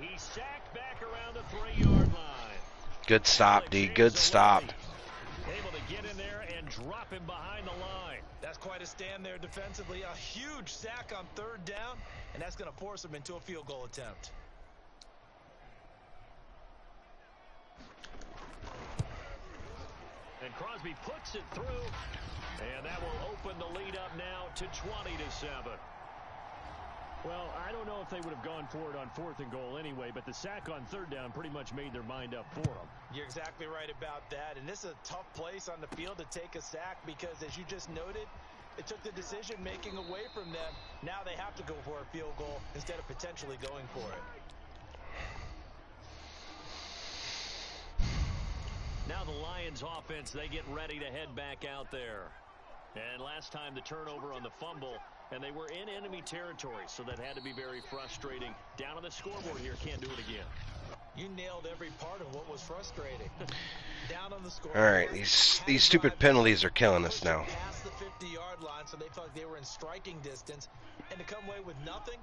[SPEAKER 3] He sacked back around the 3-yard line.
[SPEAKER 1] Good stop, D. Good stop.
[SPEAKER 3] Able to get in there and drop him behind the line.
[SPEAKER 4] That's quite a stand there defensively. A huge sack on 3rd down, and that's going to force him into a field goal attempt.
[SPEAKER 3] And Crosby puts it through. And that will open the lead up now to 20-7. Well, I don't know if they would have gone for it on 4th and goal anyway, but the sack on 3rd down pretty much made their mind up for them.
[SPEAKER 4] You're exactly right about that. And this is a tough place on the field to take a sack because, as you just noted, it took the decision-making away from them. Now they have to go for a field goal instead of potentially going for it.
[SPEAKER 3] Now the Lions offense, they get ready to head back out there. And last time the turnover on the fumble, and they were in enemy territory, so that had to be very frustrating. Down on the scoreboard here, can't do it again.
[SPEAKER 4] You nailed every part of what was frustrating. Down on the scoreboard.
[SPEAKER 1] All right, these stupid penalties are killing us now.
[SPEAKER 4] Past the 50-yard line, so they felt like they were in striking distance, and to come away with nothing,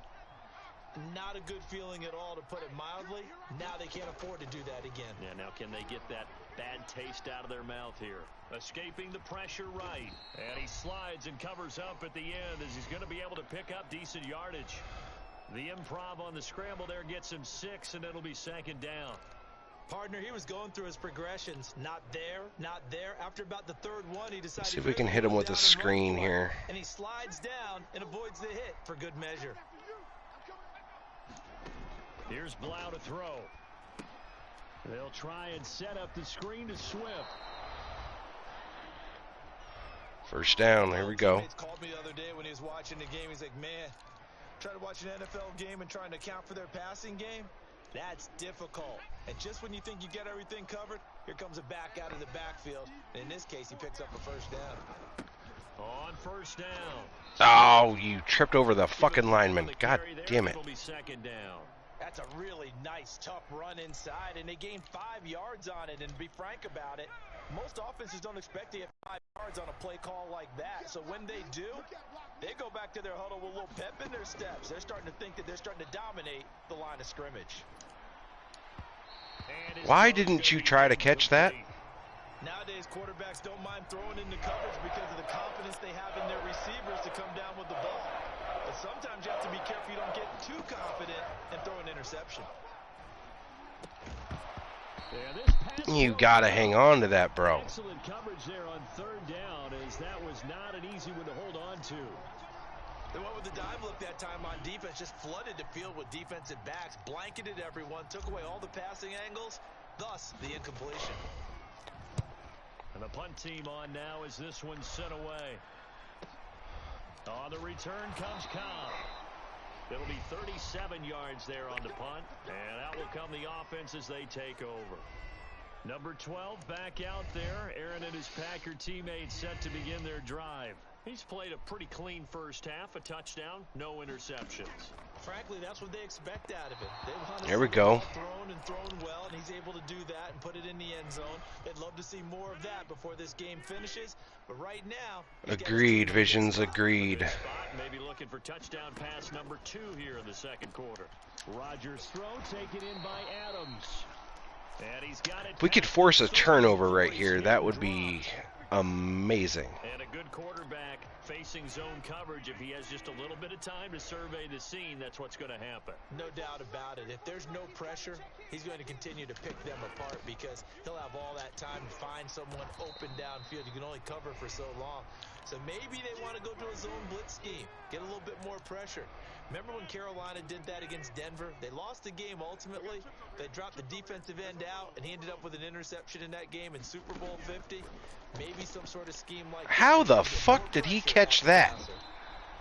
[SPEAKER 4] not a good feeling at all, to put it mildly. Now they can't afford to do that again.
[SPEAKER 3] Yeah, now can they get that bad taste out of their mouth here? Escaping the pressure right. And he slides and covers up at the end as he's going to be able to pick up decent yardage. The improv on the scramble there gets him 6, and it'll be 2nd down.
[SPEAKER 4] Partner, he was going through his progressions. Not there, not there. After about the 3rd one, he decided...
[SPEAKER 1] Let's see if we can hit him with a screen here.
[SPEAKER 4] And he slides down and avoids the hit for good measure.
[SPEAKER 3] Here's Blau to throw. They'll try and set up the screen to Swift.
[SPEAKER 1] 1st down. Here we go.
[SPEAKER 4] He called me the other day when he was watching the game. He's like, man, trying to watch an NFL game and trying to account for their passing game, that's difficult. And just when you think you get everything covered, here comes a back out of the backfield. And in this case, he picks up a 1st down.
[SPEAKER 3] On 1st down.
[SPEAKER 1] Oh, you tripped over the fucking lineman. God damn it.
[SPEAKER 3] It'll be 2nd down.
[SPEAKER 4] That's a really nice, tough run inside, and they gained 5 yards on it. And to be frank about it, most offenses don't expect to get 5 yards on a play call like that. So when they do, they go back to their huddle with a little pep in their steps. They're starting to think that they're starting to dominate the line of scrimmage.
[SPEAKER 1] Why didn't you try to catch that?
[SPEAKER 4] Nowadays, quarterbacks don't mind throwing into coverage because of the confidence they have in their receivers to come down with the ball. But sometimes you have to be careful you don't get too confident and throw an interception.
[SPEAKER 1] You gotta hang on to that, bro.
[SPEAKER 3] Excellent coverage there on 3rd down, as that was not an easy one to hold on to.
[SPEAKER 4] They went with the dive look that time on defense, just flooded the field with defensive backs, blanketed everyone, took away all the passing angles, thus the incompletion.
[SPEAKER 3] And the punt team on now as this one's sent away. On the return comes Cobb. It'll be 37 yards there on the punt, and out will come the offense as they take over. Number 12 back out there. Aaron and his Packer teammates set to begin their drive. He's played a pretty clean 1st half, a touchdown, no interceptions.
[SPEAKER 4] Frankly, that's what they expect out of him. They want
[SPEAKER 1] There we go.
[SPEAKER 4] Thrown well, and he's able to do that and put it in the end zone. They'd love to see more of that before this game finishes, but right now...
[SPEAKER 1] Agreed, Visions, agreed.
[SPEAKER 3] Maybe looking for touchdown pass number 2 here in the 2nd quarter. Rodgers' throw taken in by Adams. And he's got it.
[SPEAKER 1] If we could force a turnover right here, that would be amazing.
[SPEAKER 3] And a good quarterback facing zone coverage. If he has just a little bit of time to survey the scene, that's what's going to happen.
[SPEAKER 4] No doubt about it. If there's no pressure, he's going to continue to pick them apart because he'll have all that time to find someone open downfield. You can only cover for so long. So maybe they want to go to a zone blitz scheme, get a little bit more pressure. Remember when Carolina did that against Denver? They lost the game ultimately. They dropped the defensive end out, and he ended up with an interception in that game in Super Bowl 50. Maybe some sort of scheme like that.
[SPEAKER 1] How the fuck did he catch that?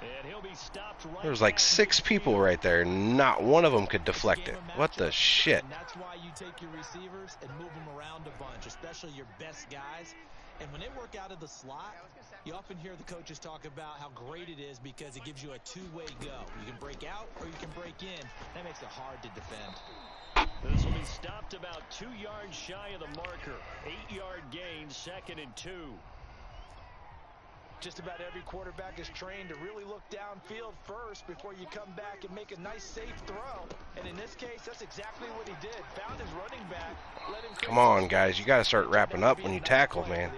[SPEAKER 3] And he'll be stopped right.
[SPEAKER 1] There was like 6 people right there. Not one of them could deflect it. What the shit?
[SPEAKER 4] And that's why you take your receivers and move them around a bunch, especially your best guys. And when they work out of the slot, you often hear the coaches talk about how great it is because it gives you a two-way go. You can break out or you can break in. That makes it hard to defend.
[SPEAKER 3] This will be stopped about 2 yards shy of the marker. 8-yard gain, 2nd and 2.
[SPEAKER 4] Just about every quarterback is trained to really look downfield first before you come back and make a nice, safe throw. And in this case, that's exactly what he did. Found his running back. Let him
[SPEAKER 1] Come on, guys. You got to start wrapping up when you tackle, man.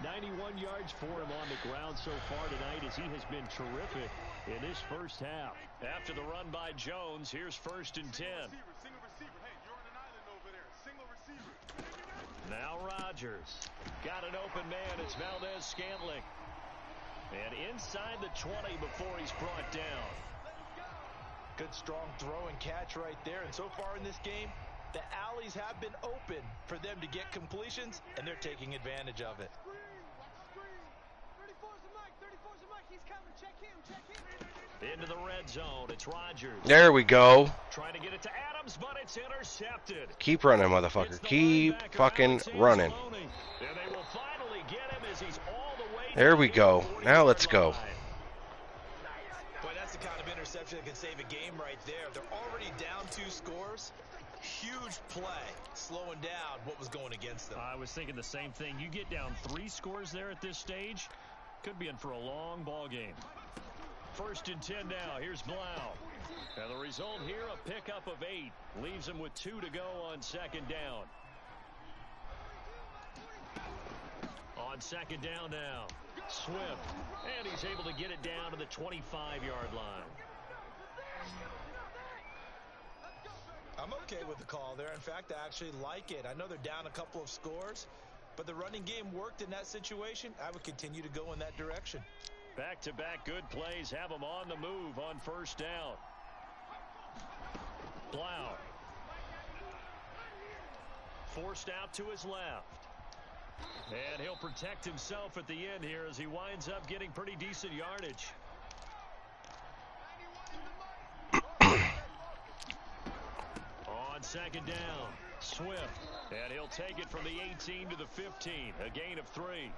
[SPEAKER 3] 91 yards for him on the ground so far tonight as he has been terrific in this 1st half. After the run by Jones, here's 1st and 10. Now Rodgers. Got an open man. It's Valdez-Scantling. And inside the 20 before he's brought down.
[SPEAKER 4] Good strong throw and catch right there. And so far in this game, the alleys have been open for them to get completions, and they're taking advantage of it.
[SPEAKER 3] Into the red zone. It's Rodgers.
[SPEAKER 1] There we go.
[SPEAKER 3] Trying to get it to Adams, but it's intercepted.
[SPEAKER 1] Keep running, motherfucker. Keep fucking running.
[SPEAKER 3] And they will finally get him as he's all the way.
[SPEAKER 1] There we go. Now let's go.
[SPEAKER 4] Boy, that's the kind of interception that can save a game right there. They're already down 2 scores. Huge play, slowing down what was going against them.
[SPEAKER 3] I was thinking the same thing. You get down 3 scores there at this stage, could be in for a long ball game. 1st and 10 now. Here's Blau. And the result here, a pickup of 8. Leaves him with 2 to go on 2nd down. On 2nd down now, Swift. And he's able to get it down to the 25-yard line.
[SPEAKER 4] I'm okay with the call there. In fact, I actually like it. I know they're down a couple of scores, but the running game worked in that situation. I would continue to go in that direction.
[SPEAKER 3] Back-to-back good plays have him on the move on 1st down. Blau. Forced out to his left. And he'll protect himself at the end here as he winds up getting pretty decent yardage. On 2nd down, Swift. And he'll take it from the 18 to the 15. A gain of 3.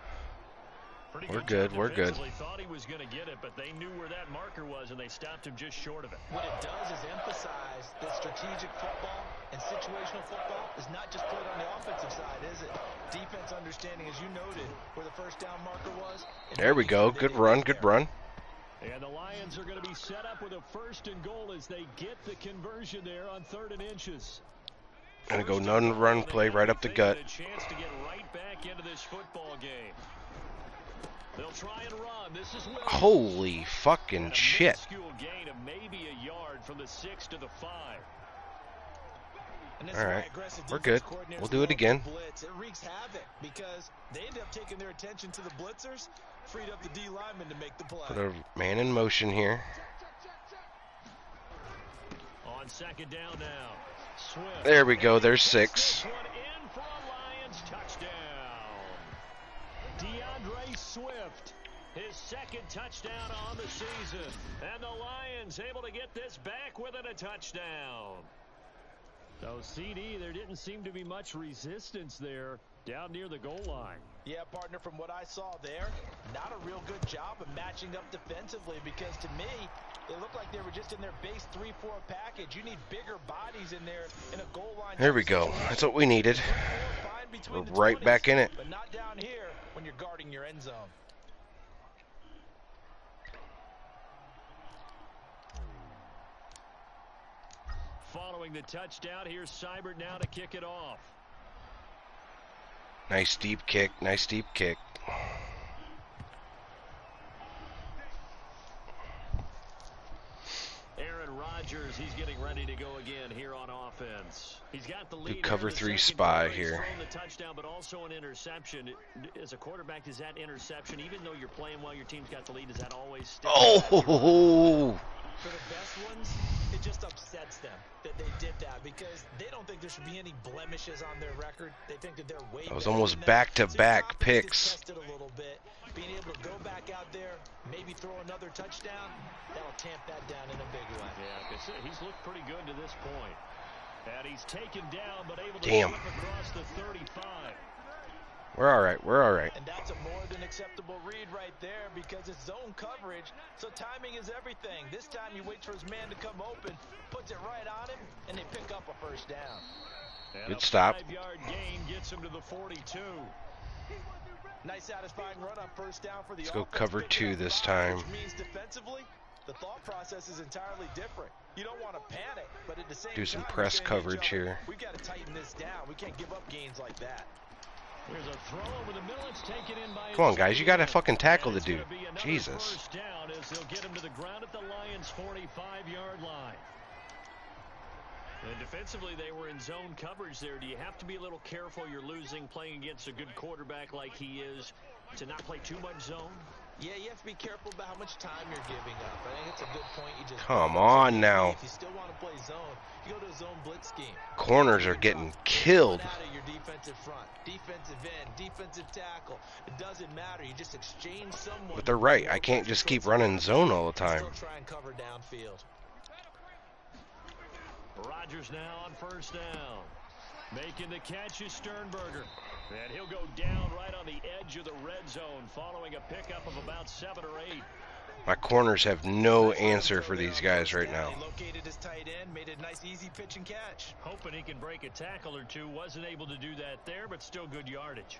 [SPEAKER 1] We're good. We're good.
[SPEAKER 3] Thought he was going to get it, but they knew where that marker was, and they stopped him just short of it.
[SPEAKER 4] What it does is emphasize that strategic football and situational football is not just played on the offensive side, is it? Defense understanding, as you noted, where the 1st down marker was.
[SPEAKER 1] There we go. Good run. Good run.
[SPEAKER 3] And the Lions are going to be set up with a 1st and goal as they get the conversion there on 3rd and inches.
[SPEAKER 1] Gonna go none run play right up the gut.
[SPEAKER 3] A chance to get right back into this football game. They'll try and run. This is Williams.
[SPEAKER 1] Holy fucking shit.
[SPEAKER 3] Gain of maybe a yard from the 6 to the 5.
[SPEAKER 1] All right, we're good. We'll do it again.
[SPEAKER 4] Blitz. It wreaks havoc because they end up taking their attention to the blitzers, freed up the D lineman to make the play.
[SPEAKER 1] Put a man in motion here.
[SPEAKER 3] On 2nd down now, Swift.
[SPEAKER 1] There we go. There's 6.
[SPEAKER 3] One in for a Lions touchdown. DeAndre Swift, his 2nd touchdown on the season. And the Lions able to get this back within a touchdown. So, CD, there didn't seem to be much resistance there down near the goal line.
[SPEAKER 4] Yeah, partner, from what I saw there, not a real good job of matching up defensively because to me, they looked like they were just in their base 3-4 package. You need bigger bodies in there in a goal line.
[SPEAKER 1] There we go. That's what we needed. We're right back in it.
[SPEAKER 4] But not down here when you're guarding your end zone.
[SPEAKER 3] Following the touchdown, here's Seibert now to kick it off.
[SPEAKER 1] Nice deep kick. Nice deep kick.
[SPEAKER 3] Aaron Rodgers, he's getting ready to go again here on offense. He's got the lead.
[SPEAKER 1] Do cover 3 spy here.
[SPEAKER 3] He's thrown the touchdown, but also an interception. As a quarterback, is that interception, even though you're playing well, your team's got the lead, does that always stay?
[SPEAKER 1] Oh!
[SPEAKER 4] For the best ones, it just upsets them that they did that because they don't think there should be any blemishes on their record. They think that they're way
[SPEAKER 1] That was
[SPEAKER 4] better
[SPEAKER 1] almost
[SPEAKER 4] than them.
[SPEAKER 1] back-to-back picks.
[SPEAKER 4] Tested a little bit. Being able to go back out there, maybe throw another touchdown, that'll tamp that down in a big way.
[SPEAKER 3] Yeah, he's looked pretty good to this point. And he's taken down, but able to
[SPEAKER 1] Damn.
[SPEAKER 3] slip across the 35.
[SPEAKER 1] We're all right. We're all right.
[SPEAKER 4] And that's a more than acceptable read right there because it's zone coverage, so timing is everything. This time he waits for his man to come open, puts it right on him, and they pick up a 1st down.
[SPEAKER 3] And
[SPEAKER 1] Good stop.
[SPEAKER 3] 5-yard gain gets him to the 42.
[SPEAKER 4] Nice satisfying run on 1st down for the
[SPEAKER 1] Let's go
[SPEAKER 4] offense.
[SPEAKER 1] cover 2 this time.
[SPEAKER 4] Which means defensively, the thought process is entirely different. You don't want to panic, but at the same
[SPEAKER 1] Do some
[SPEAKER 4] time,
[SPEAKER 1] press
[SPEAKER 4] you're saying to
[SPEAKER 1] coverage
[SPEAKER 4] each other,
[SPEAKER 1] here.
[SPEAKER 4] We've got to tighten this down. We can't give up gains like that.
[SPEAKER 3] There's a throw over the middle. It's taken in by
[SPEAKER 1] Come on, guys. You got to fucking tackle the
[SPEAKER 3] It's gonna
[SPEAKER 1] dude.
[SPEAKER 3] be another
[SPEAKER 1] Jesus.
[SPEAKER 3] 1st down as they'll get him to the ground at the Lions' 45-yard line. And defensively, they were in zone coverage there. Do you have to be a little careful? You're losing, playing against a good quarterback like he is, to not play too much zone?
[SPEAKER 4] Yeah, you have to be careful about how much time you're giving up. I think it's a good point. You just
[SPEAKER 1] Come on now.
[SPEAKER 4] If you still want to play zone, you go to a zone blitz scheme.
[SPEAKER 1] Corners are getting killed.
[SPEAKER 4] Out of your defensive front, defensive end, defensive tackle. It doesn't matter. You just exchange someone.
[SPEAKER 1] But they're right. I can't just keep running zone all the time.
[SPEAKER 4] Still try and cover downfield.
[SPEAKER 3] Rodgers now on first down. Making the catch is Sternberger. And he'll go down right on the edge of the red zone following a pickup of about 7 or 8.
[SPEAKER 1] My corners have no answer for these guys right now.
[SPEAKER 4] He located his tight end, made a nice easy pitch and catch.
[SPEAKER 3] Hoping he can break a tackle or two. Wasn't able to do that there, but still good yardage.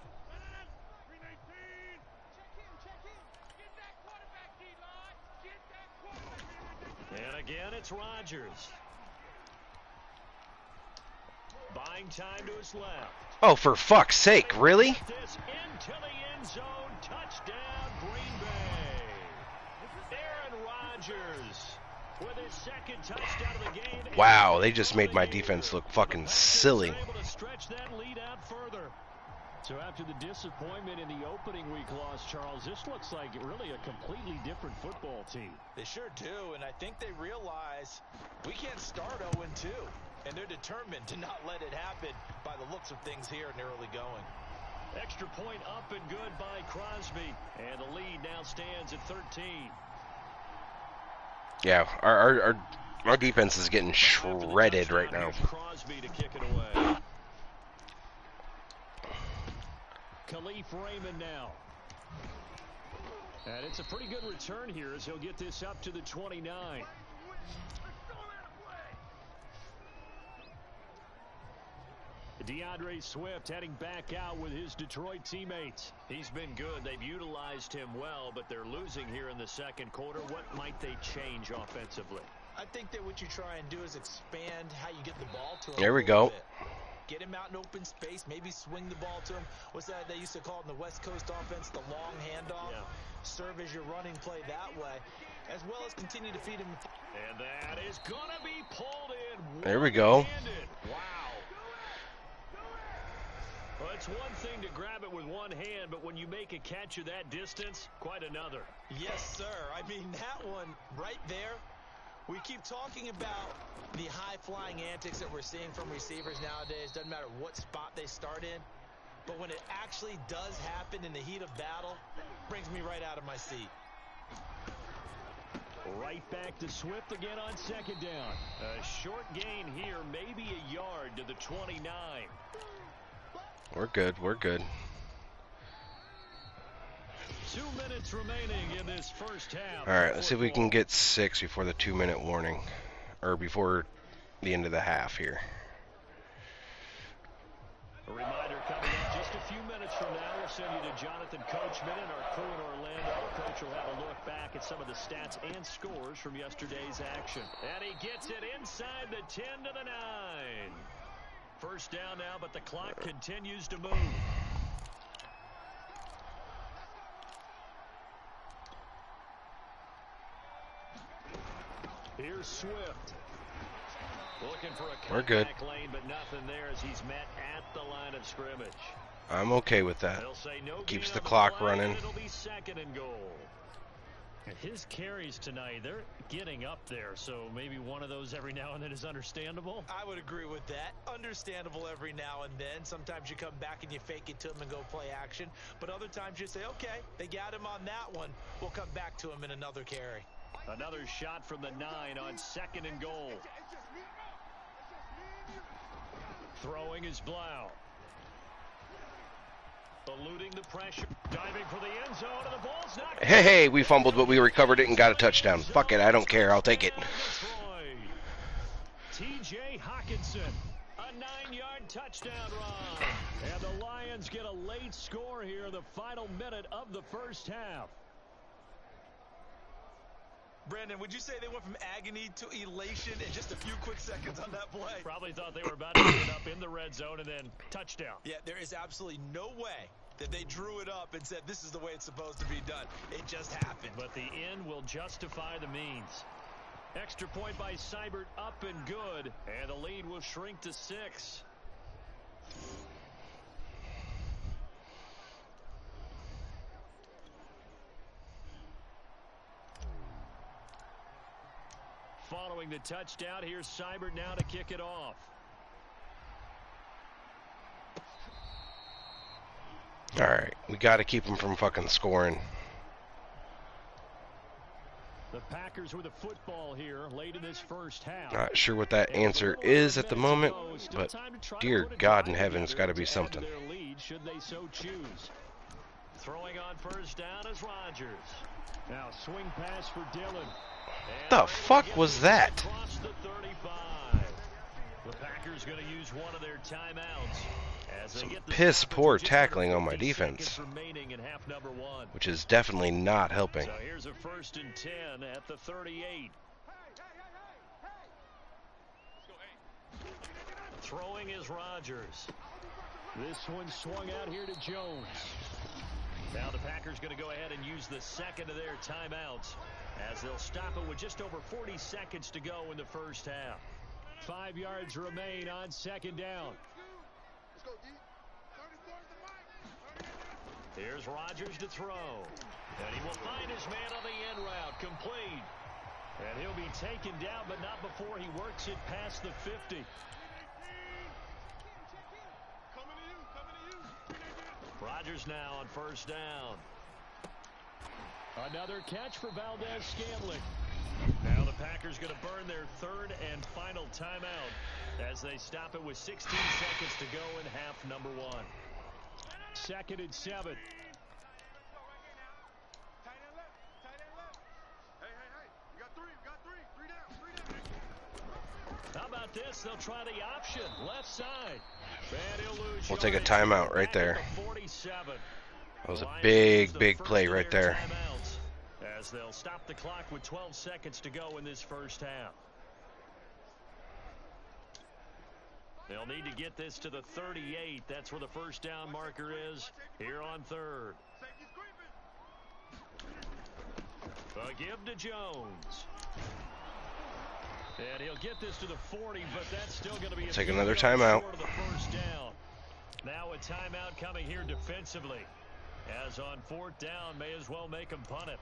[SPEAKER 3] And again, it's Rodgers. Buying time to his left.
[SPEAKER 1] Oh, for fuck's sake, really?
[SPEAKER 3] This into the end zone. Touchdown, Green Bay. Aaron Rodgers with his second touchdown of the game.
[SPEAKER 1] Wow, they just made my defense look fucking silly.
[SPEAKER 3] Able to stretch that lead out further. So after the disappointment in the opening week loss, Charles, this looks like really a completely different football team.
[SPEAKER 4] They sure do, and I think they realize we can't start 0-2. And they're determined to not let it happen by the looks of things here in the early going.
[SPEAKER 3] Extra point up and good by Crosby. And the lead now stands at 13.
[SPEAKER 1] Yeah, our defense is getting shredded right now.
[SPEAKER 3] Crosby to kick it away. Khalif Raymond now. And it's a pretty good return here as he'll get this up to the 29. DeAndre Swift heading back out with his Detroit teammates. He's been good. They've utilized him well, but they're losing here in the second quarter. What might they change offensively?
[SPEAKER 4] I think that what you try and do is expand how you get the ball to him.
[SPEAKER 1] There we go.
[SPEAKER 4] Get him out in open space, maybe swing the ball to him. What's that they used to call it in the West Coast offense, the long handoff? Yeah. Serve as your running play that way, as well as continue to feed him.
[SPEAKER 3] And that is going to be pulled in.
[SPEAKER 1] There we go.
[SPEAKER 3] Wow. Well, it's one thing to grab it with one hand, but when you make a catch of that distance, quite another.
[SPEAKER 4] Yes, sir. I mean, that one right there, we keep talking about the high-flying antics that we're seeing from receivers nowadays. Doesn't matter what spot they start in, but when it actually does happen in the heat of battle, it brings me right out of my seat.
[SPEAKER 3] Right back to Swift again on second down. A short gain here, maybe a yard to the 29.
[SPEAKER 1] We're good. We're good.
[SPEAKER 3] 2 minutes remaining in this first half.
[SPEAKER 1] All right, let's see if we can get 6 before the 2-minute warning, or before the end of the half here.
[SPEAKER 3] A reminder coming up just a few minutes from now. We'll send you to Jonathan Coachman and our crew in Orlando. Coach will have a look back at some of the stats and scores from yesterday's action. And he gets it inside the 10 to the 9. First down now, but the clock continues to move. Here's Swift. Looking for a
[SPEAKER 1] We're good.
[SPEAKER 3] lane, but nothing there as he's met at the line of scrimmage.
[SPEAKER 1] I'm okay with that.
[SPEAKER 3] They'll say no
[SPEAKER 1] Keeps
[SPEAKER 3] gain
[SPEAKER 1] the
[SPEAKER 3] on
[SPEAKER 1] clock
[SPEAKER 3] play,
[SPEAKER 1] running.
[SPEAKER 3] and it'll be second and goal. And his carries tonight, they're getting up there, so maybe one of those every now and then is understandable.
[SPEAKER 4] I would agree with that. Understandable every now and then. Sometimes you come back and you fake it to him and go play action. But other times you say, okay, they got him on that one. We'll come back to him in another carry.
[SPEAKER 3] Another shot from the 9 on second and goal. Throwing is Blau. Eluding the pressure, diving for the end zone, and the ball's not.
[SPEAKER 1] Hey, we fumbled, but we recovered it and got a touchdown. Fuck it, I don't care. I'll take it.
[SPEAKER 3] T.J. Hawkinson, a 9-yard touchdown run. And the Lions get a late score here in the final minute of the first half.
[SPEAKER 4] Brandon, would you say they went from agony to elation in just a few quick seconds on that play?
[SPEAKER 3] Probably thought they were about to get it up in the red zone and then touchdown.
[SPEAKER 4] Yeah, there is absolutely no way that they drew it up and said this is the way it's supposed to be done. It just happened.
[SPEAKER 3] But the end will justify the means. Extra point by Seibert, up and good. And the lead will shrink to 6. Following the touchdown, here's Seibert now to kick it off.
[SPEAKER 1] All right, we got to keep him from fucking scoring.
[SPEAKER 3] The Packers with a football here late in this first half.
[SPEAKER 1] Not sure what that answer is at the moment, but dear God in heaven, it's got to be something.
[SPEAKER 3] Should they so choose. Throwing on first down is Rodgers. Now swing pass for Dillon.
[SPEAKER 1] The fuck was that?
[SPEAKER 3] Across the 35. The Packers going to use one of their timeouts.
[SPEAKER 1] Some piss poor tackling on my defense, which is definitely not helping.
[SPEAKER 3] So here's a 1st and 10 at the 38. Throwing is Rodgers. This one swung out here to Jones. Now the Packers going to go ahead and use the second of their timeouts as they'll stop it with just over 40 seconds to go in the first half. 5 yards remain on 2nd down. Here's Rodgers to throw. And he will find his man on the end route. Complete. And he'll be taken down, but not before he works it past the 50. Rodgers now on first down. Another catch for Valdez-Scantling. Now the Packers going to burn their 3rd and final timeout as they stop it with 16 seconds to go in half number 1. 2nd and 7. How about this? They'll try the option. Left side.
[SPEAKER 1] We'll take a timeout right there. That was a big, big play right there.
[SPEAKER 3] As they'll stop the clock with 12 seconds to go in this first half. They'll need to get this to the 38. That's where the first down marker is here on 3rd. A give to Jones. And he'll get this to the 40, but that's still going to be a
[SPEAKER 1] take another timeout.
[SPEAKER 3] The first down. Now a timeout coming here defensively. As on 4th down, may as well make him punt it.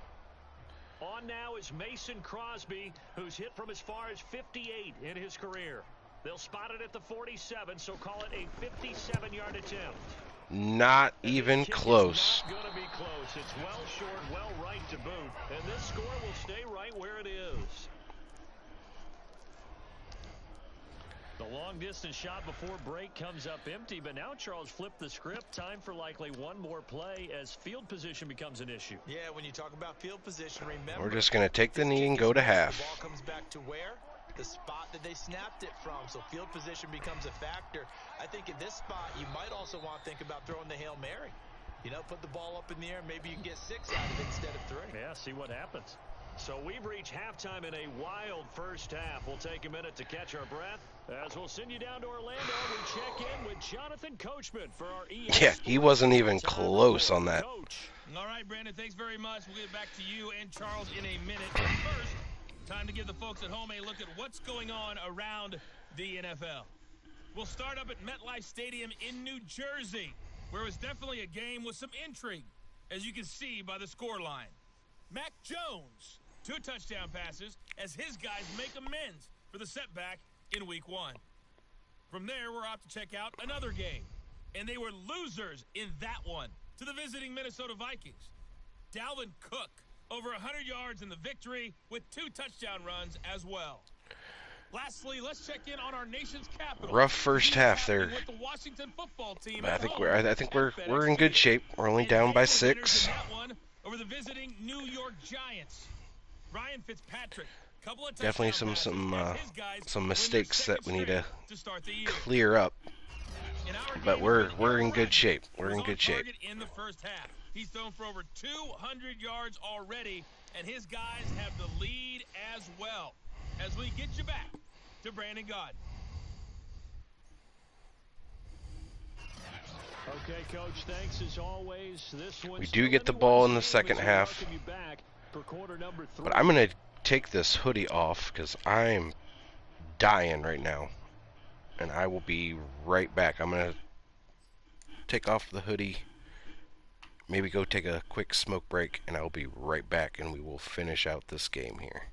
[SPEAKER 3] On now is Mason Crosby, who's hit from as far as 58 in his career. They'll spot it at the 47, so call it a 57-yard attempt.
[SPEAKER 1] Not even close.
[SPEAKER 3] Not going to be close. It's well short, well right to boot. And this score will stay right where it is. The long-distance shot before break comes up empty, but now Charles flipped the script. Time for likely one more play as field position becomes an issue.
[SPEAKER 4] Yeah, when you talk about field position, remember...
[SPEAKER 1] We're just going to take the knee and go to half.
[SPEAKER 4] The ball comes back to where? The spot that they snapped it from. So field position becomes a factor. I think in this spot, you might also want to think about throwing the Hail Mary. You know, put the ball up in the air. Maybe you can get 6 out of it instead of 3.
[SPEAKER 3] Yeah, see what happens. So we've reached halftime in a wild first half. We'll take a minute to catch our breath as we'll send you down to Orlando. We check in with Jonathan Coachman for our EA
[SPEAKER 1] Yeah, he wasn't even close on that.
[SPEAKER 3] Coach.
[SPEAKER 5] All right, Brandon, thanks very much. We'll get back to you and Charles in a minute. But first, time to give the folks at home a look at what's going on around the NFL. We'll start up at MetLife Stadium in New Jersey, where it was definitely a game with some intrigue, as you can see by the scoreline. Mac Jones, 2 touchdown passes as his guys make amends for the setback in Week 1. From there, we're off to check out another game, and they were losers in that one to the visiting Minnesota Vikings. Dalvin Cook, over 100 yards in the victory with 2 touchdown runs as well. Lastly, let's check in on our nation's capital.
[SPEAKER 1] Rough first half there.
[SPEAKER 5] With the Washington football team
[SPEAKER 1] I think we're in good shape. We're only down by 6.
[SPEAKER 5] Over the visiting New York Giants. Ryan Fitzpatrick, couple of
[SPEAKER 1] Definitely some mistakes that we need to clear up. But we're in good shape. We're in good shape.
[SPEAKER 5] In the first half, he's thrown for over 200 yards already, and his guys have the lead as well. As we get you back to Brandon Gaudin.
[SPEAKER 3] Okay, Coach, thanks as always.
[SPEAKER 1] We do get the ball in the second half, but I'm going to take this hoodie off because I'm dying right now. And I will be right back. I'm going to take off the hoodie, maybe go take a quick smoke break, and I'll be right back and we will finish out this game here.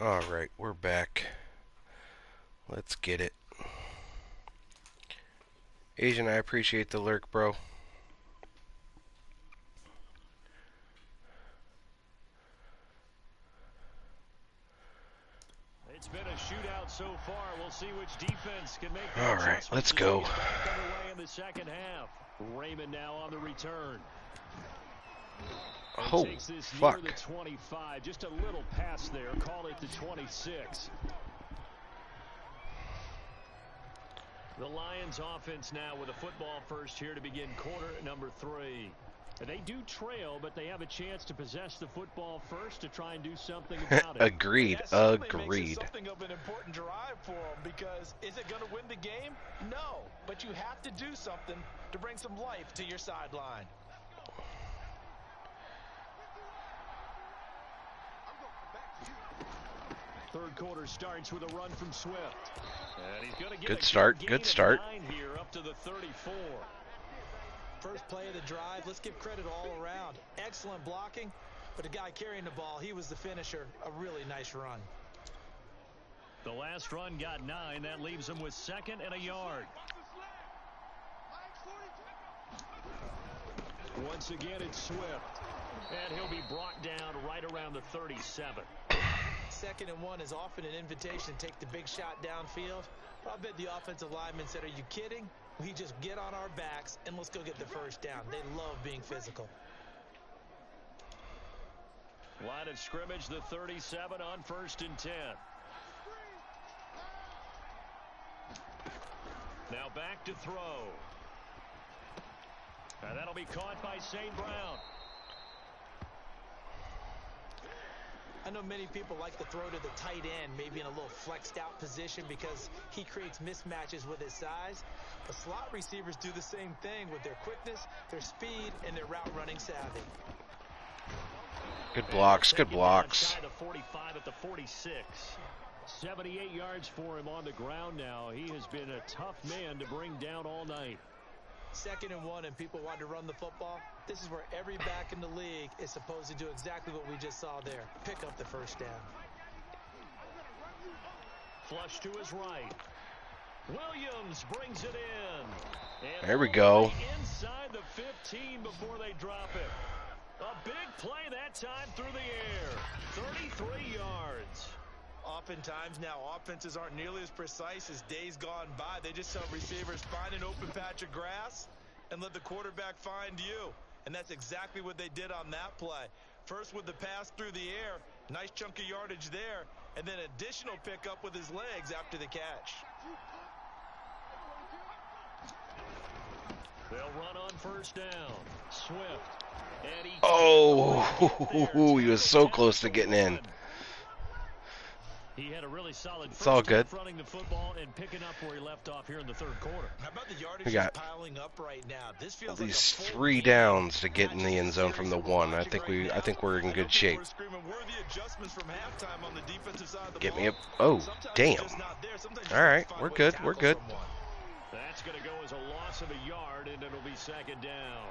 [SPEAKER 1] Alright, we're back. Let's get it. Asian, I appreciate the lurk, bro.
[SPEAKER 3] It's been a shootout so far. We'll see which defense can make the
[SPEAKER 1] All right,
[SPEAKER 3] adjustments
[SPEAKER 1] let's
[SPEAKER 3] as we
[SPEAKER 1] go.
[SPEAKER 3] get back underway in the second half. Raymond now on the return.
[SPEAKER 1] Oh,
[SPEAKER 3] Takes this
[SPEAKER 1] fuck.
[SPEAKER 3] near the 25, just a little pass there. Call it the 26. The Lions offense now with a football first here to begin quarter number 3. They do trail, but they have a chance to possess the football first to try and do something about it.
[SPEAKER 1] Agreed. Agreed.
[SPEAKER 4] Something of an important drive for them, because is it going to win the game? No, but you have to do something to bring some life to your sideline.
[SPEAKER 3] Third quarter starts with a run from Swift. And he's going to get
[SPEAKER 1] Good start. Good start.
[SPEAKER 3] Here up to the 34.
[SPEAKER 4] First play of the drive, let's give credit all around. Excellent blocking, but the guy carrying the ball, he was the finisher. A really nice run.
[SPEAKER 3] The last run got 9. That leaves him with 2nd and a yard. Once again, it's Swift. And he'll be brought down right around the 37.
[SPEAKER 4] 2nd and 1 is often an invitation to take the big shot downfield. I bet the offensive lineman said, are you kidding? We just get on our backs and let's go get the first down. They love being physical.
[SPEAKER 3] Line of scrimmage, the 37 on 1st and 10. Now back to throw. And that'll be caught by St. Brown.
[SPEAKER 4] I know many people like to throw to the tight end, maybe in a little flexed out position because he creates mismatches with his size. But slot receivers do the same thing with their quickness, their speed, and their route running savvy.
[SPEAKER 1] Good blocks. Good blocks.
[SPEAKER 3] The 45 at the 46. 78 yards for him on the ground now. He has been a tough man to bring down all night.
[SPEAKER 4] 2nd and 1 and people want to run the football. This is where every back in the league is supposed to do exactly what we just saw there. Pick up the first down.
[SPEAKER 3] Flush to his right. Williams brings it in. And
[SPEAKER 1] there we go.
[SPEAKER 3] Inside the 15 before they drop it. A big play that time through the air. 33 yards.
[SPEAKER 4] Oftentimes now offenses aren't nearly as precise as days gone by. They just tell receivers, find an open patch of grass and let the quarterback find you. And that's exactly what they did on that play. First with the pass through the air, nice chunk of yardage there, and then additional pickup with his legs after the catch.
[SPEAKER 3] They'll run on 1st down. Swift. And
[SPEAKER 1] Oh, he was so close to getting in.
[SPEAKER 3] He had a really solid
[SPEAKER 1] It's all good.
[SPEAKER 3] running the football and picking up where he left off here in the 3rd quarter.
[SPEAKER 4] How about the yardage
[SPEAKER 1] We got
[SPEAKER 4] piling up right now? This feels
[SPEAKER 1] at least
[SPEAKER 4] like a
[SPEAKER 1] 3 downs to get in the end zone from the 1. I think we're in good shape. Get me up. Oh, damn. All right, we're good. We're good.
[SPEAKER 3] That's going to go as a loss of a yard, and it'll be 2nd down.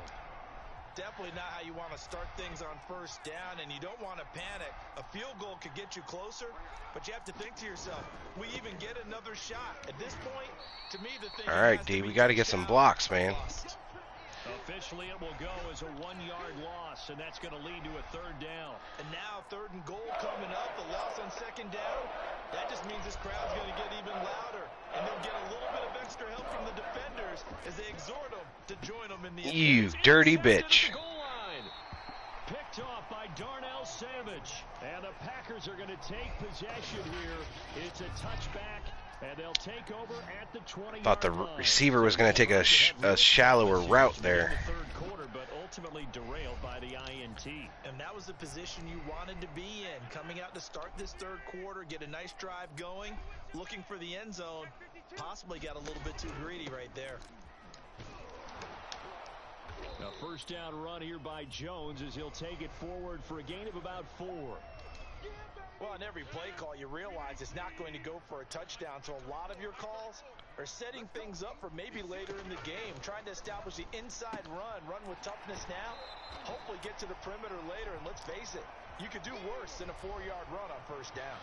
[SPEAKER 4] Definitely not how you want to start things on 1st down, and you don't want to panic. A field goal could get you closer, but you have to think to yourself, we even get another shot. At this point, to me, the thing.
[SPEAKER 1] All right, D, we got to get some blocks, man.
[SPEAKER 3] Officially, it will go as a 1-yard loss, and that's going to lead to a 3rd down.
[SPEAKER 4] And now 3rd and goal coming up, the loss on 2nd down. That just means this crowd's going to get even louder, and they'll get a little bit of extra help from the defenders as they exhort them to join them in the.
[SPEAKER 1] You dirty bitch.
[SPEAKER 3] Picked off by Darnell Savage, and the Packers are going to take possession here. It's a touchback. And they'll take over at the 20-yard
[SPEAKER 1] Thought the
[SPEAKER 3] line.
[SPEAKER 1] receiver was going to take a shallower route there.
[SPEAKER 3] The 3rd quarter, but ultimately derailed by the INT.
[SPEAKER 4] And that was the position you wanted to be in. Coming out to start this 3rd quarter, get a nice drive going, looking for the end zone. Possibly got a little bit too greedy right there.
[SPEAKER 3] A 1st down run here by Jones as he'll take it forward for a gain of about 4.
[SPEAKER 4] Well, on every play call, you realize it's not going to go for a touchdown. So a lot of your calls are setting things up for maybe later in the game, trying to establish the inside run with toughness now, hopefully get to the perimeter later. And let's face it, you could do worse than a 4-yard run on 1st down.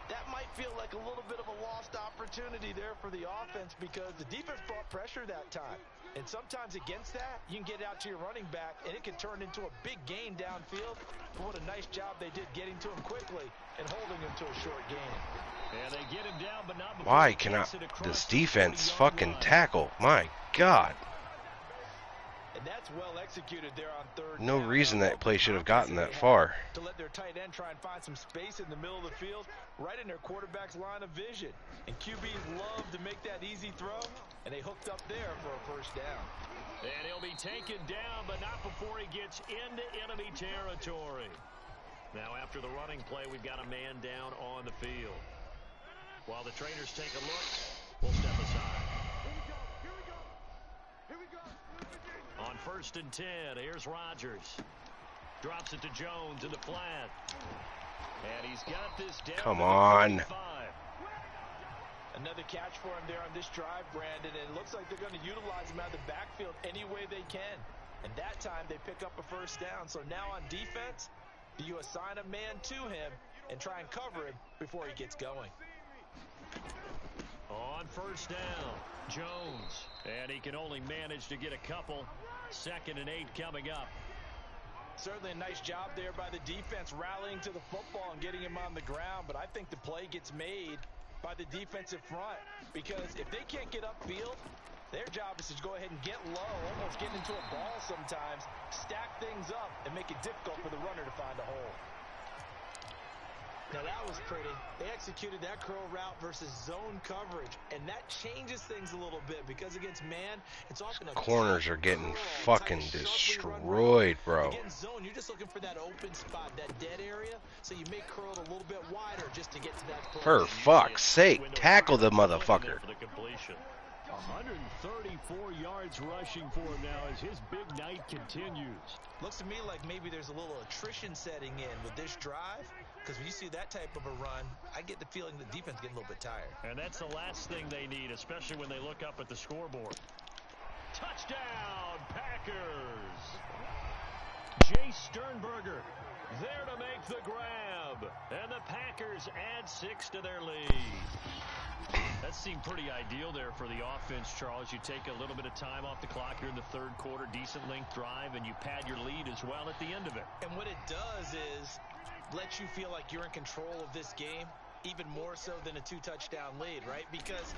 [SPEAKER 4] That might feel like a little bit of a lost opportunity there for the offense because the defense brought pressure that time. And sometimes against that, you can get out to your running back, and it can turn into a big gain downfield. But what a nice job they did getting to him quickly and holding him to a short gain.
[SPEAKER 3] And they get him down, but not before
[SPEAKER 1] Why
[SPEAKER 3] he
[SPEAKER 1] cannot
[SPEAKER 3] gets it across
[SPEAKER 1] this
[SPEAKER 3] the
[SPEAKER 1] defense
[SPEAKER 3] 40-yard
[SPEAKER 1] fucking
[SPEAKER 3] line.
[SPEAKER 1] tackle? My God.
[SPEAKER 4] And that's well executed there on third
[SPEAKER 1] No
[SPEAKER 4] down.
[SPEAKER 1] reason
[SPEAKER 4] Now,
[SPEAKER 1] that play should have gotten that
[SPEAKER 4] they had
[SPEAKER 1] far.
[SPEAKER 4] to let their tight end try and find some space in the middle of the field, right in their quarterback's line of vision. And QBs love to make that easy throw, and they hooked up there for a first down.
[SPEAKER 3] And he'll be taken down, but not before he gets into enemy territory. Now, after the running play, we've got a man down on the field. While the trainers take a look, we'll step aside. On 1st and 10, here's Rodgers. Drops it to Jones in the flat. And he's got this down.
[SPEAKER 1] Come
[SPEAKER 3] to the
[SPEAKER 1] on.
[SPEAKER 3] 35.
[SPEAKER 4] Another catch for him there on this drive, Brandon. And it looks like they're going to utilize him out of the backfield any way they can. And that time they pick up a first down. So now on defense, do you assign a man to him and try and cover him before he gets going?
[SPEAKER 3] On 1st down, Jones. And he can only manage to get a couple. 2nd and 8 coming up.
[SPEAKER 4] Certainly a nice job there by the defense rallying to the football and getting him on the ground. But I think the play gets made by the defensive front because if they can't get upfield, their job is to go ahead and get low, almost get into a ball sometimes, stack things up, and make it difficult for the runner to find a hole. Now that was pretty. They executed that curl route versus zone coverage, and that changes things a little bit because against man, it's often a
[SPEAKER 1] Corners are getting
[SPEAKER 4] curl,
[SPEAKER 1] fucking
[SPEAKER 4] tight, sharply run
[SPEAKER 1] destroyed,
[SPEAKER 4] route.
[SPEAKER 1] bro.
[SPEAKER 4] Against zone, you're just looking for that open spot, that dead area, so you may curl it a little bit wider just to get to that play.
[SPEAKER 1] For fuck's sake, tackle the motherfucker.
[SPEAKER 3] For the completion. 134 yards rushing for him now as his big night continues.
[SPEAKER 4] Looks to me like maybe there's a little attrition setting in with this drive, because when you see that type of a run, I get the feeling the defense getting a little bit tired.
[SPEAKER 3] And that's the last thing they need, especially when they look up at the scoreboard. Touchdown, Packers! Jay Sternberger there to make the grab. And the Packers add 6 to their lead. That seemed pretty ideal there for the offense, Charles. You take a little bit of time off the clock here in the third quarter, decent length drive, and you pad your lead as well at the end of it.
[SPEAKER 4] And what it does is let you feel like you're in control of this game, even more so than a 2-touchdown lead, right? Because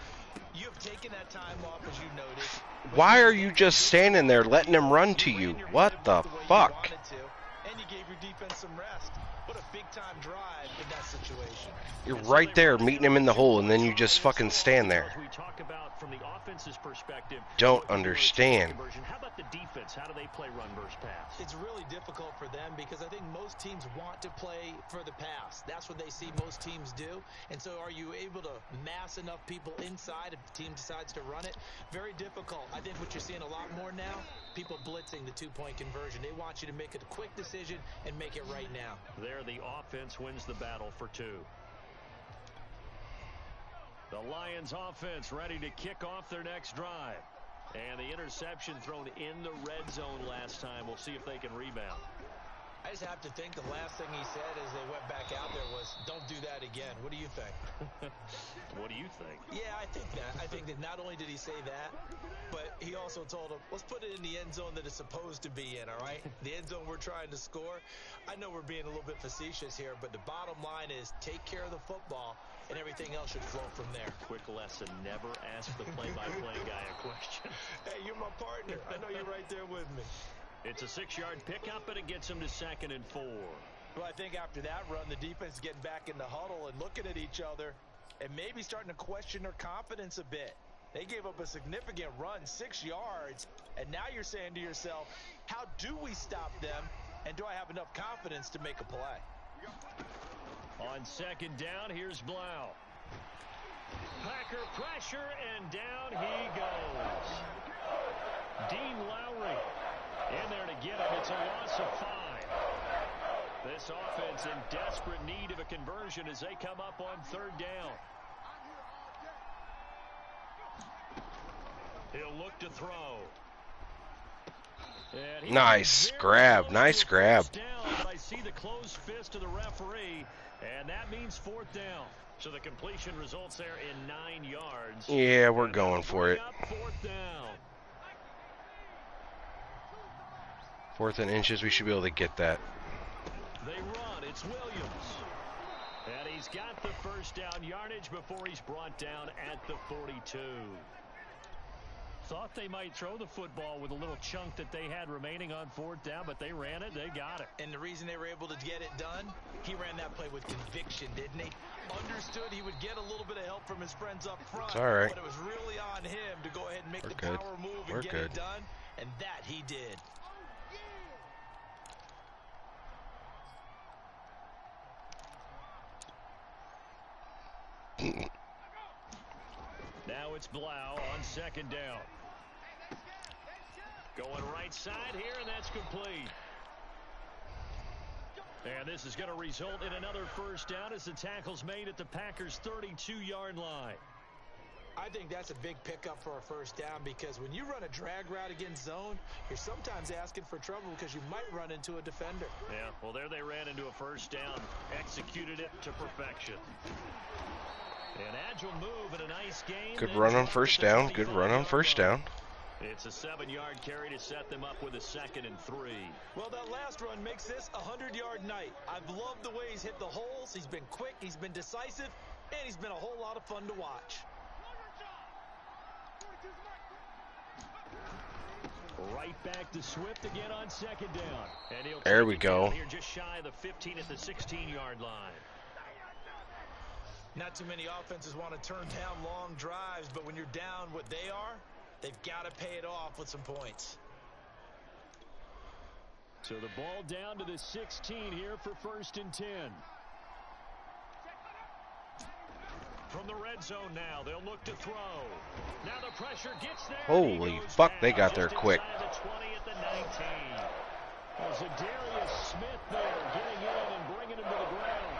[SPEAKER 4] you've taken that time off, as you noticed.
[SPEAKER 1] Why are you just standing there letting him run to you? What the fuck?
[SPEAKER 4] And you gave your defense some rest. What a big-time drive in that situation.
[SPEAKER 1] You're right there meeting him in the hole, and then you just fucking stand there.
[SPEAKER 3] We talk about from the offense's perspective.
[SPEAKER 1] Don't understand.
[SPEAKER 3] How about the defense? How do they play run versus pass?
[SPEAKER 4] It's really difficult for them because I think most teams want to play for the pass. That's what they see most teams do. And so are you able to mass enough people inside if the team decides to run it? Very difficult. I think what you're seeing a lot more now, people blitzing the two-point conversion. They want you to make a quick decision and make it right now.
[SPEAKER 3] There, the offense wins the battle for 2. The Lions offense ready to kick off their next drive. And the interception thrown in the red zone last time. We'll see if they can rebound.
[SPEAKER 4] I just have to think the last thing he said as they went back out there was, don't do that again. What do you think?
[SPEAKER 3] What do you think?
[SPEAKER 4] Yeah, I think that. I think that not only did he say that, but he also told him, let's put it in the end zone that it's supposed to be in, all right? The end zone we're trying to score. I know we're being a little bit facetious here, but the bottom line is take care of the football, and everything else should flow from there.
[SPEAKER 3] Quick lesson, never ask the play-by-play guy a question.
[SPEAKER 4] Hey, you're my partner. I know you're right there with me.
[SPEAKER 3] It's a 6-yard pickup, and it gets him to 2nd and 4.
[SPEAKER 4] Well, I think after that run, the defense is getting back in the huddle and looking at each other and maybe starting to question their confidence a bit. They gave up a significant run, 6 yards, and now you're saying to yourself, how do we stop them, and do I have enough confidence to make a play?
[SPEAKER 3] On 2nd down, here's Blau. Packer pressure, and down he goes. Dean Lowry in there to get him. It's a loss of 5. This offense in desperate need of a conversion as they come up on 3rd down. He'll look to throw.
[SPEAKER 1] Nice grab. Nice grab.
[SPEAKER 3] Down, but I see the closed fist of the referee, and that means 4th down. So the completion results there in 9 yards.
[SPEAKER 1] Yeah, we're going for it.
[SPEAKER 3] Up 4th down.
[SPEAKER 1] 4th and inches, we should be able to get that.
[SPEAKER 3] They run. It's Williams. And he's got the first down yardage before he's brought down at the 42. Thought they might throw the football with a little chunk that they had remaining on 4th down, but they ran it. They got it.
[SPEAKER 4] And the reason they were able to get it done, he ran that play with conviction, didn't he? Understood he would get a little bit of help from his friends up front.
[SPEAKER 1] It's all right.
[SPEAKER 4] But it was really on him to go ahead and make
[SPEAKER 1] We're
[SPEAKER 4] the
[SPEAKER 1] good.
[SPEAKER 4] power move and
[SPEAKER 1] We're
[SPEAKER 4] get
[SPEAKER 1] good.
[SPEAKER 4] it done. And that he did.
[SPEAKER 3] Now it's Blau on 2nd down. Going right side here, and that's complete. And this is going to result in another first down as the tackle's made at the Packers' 32-yard line.
[SPEAKER 4] I think that's a big pickup for a first down because when you run a drag route against zone, you're sometimes asking for trouble because you might run into a defender.
[SPEAKER 3] Yeah, well, there they ran into a first down, executed it to perfection. An agile move and a nice game.
[SPEAKER 1] Good run on 1st down. Good run on 1st down.
[SPEAKER 3] It's a 7-yard carry to set them up with a 2nd and 3.
[SPEAKER 4] Well, that last run makes this a 100-yard night. I've loved the way he's hit the holes. He's been quick, he's been decisive, and he's been a whole lot of fun to watch.
[SPEAKER 3] Right back to Swift again on 2nd down. And he'll
[SPEAKER 1] There
[SPEAKER 3] take
[SPEAKER 1] we
[SPEAKER 3] it
[SPEAKER 1] go.
[SPEAKER 3] down here just shy of the 15 at the 16-yard line.
[SPEAKER 4] Not too many offenses want to turn down long drives, but when you're down what they are, they've got to pay it off with some points.
[SPEAKER 3] So the ball down to the 16 here for 1st and 10. From the red zone now, they'll look to throw. Now the pressure gets there.
[SPEAKER 1] Holy fuck, they got there quick.
[SPEAKER 3] The 20 at the 19. There's a Darius Smith there getting in and bringing him to the ground.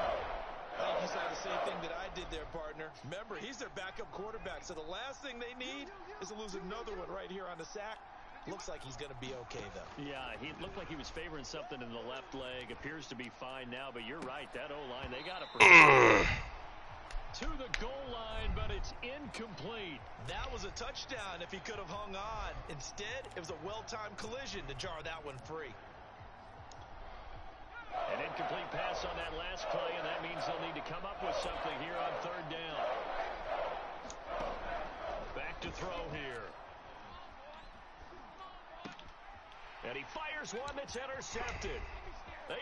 [SPEAKER 4] I think you saw the same thing that I did there, partner. Remember, he's their backup quarterback, so the last thing they need is to lose another one right here on the sack. Looks like he's going to be okay, though.
[SPEAKER 3] Yeah, he looked like he was favoring something in the left leg. Appears to be fine now, but you're right. That O-line, they got to protect to the goal line, but it's incomplete.
[SPEAKER 4] That was a touchdown if he could have hung on. Instead, it was a well-timed collision to jar that one free.
[SPEAKER 3] An incomplete pass on that last play, and that means they'll need to come up with something here on 3rd down. Back to throw here. And he fires one that's intercepted.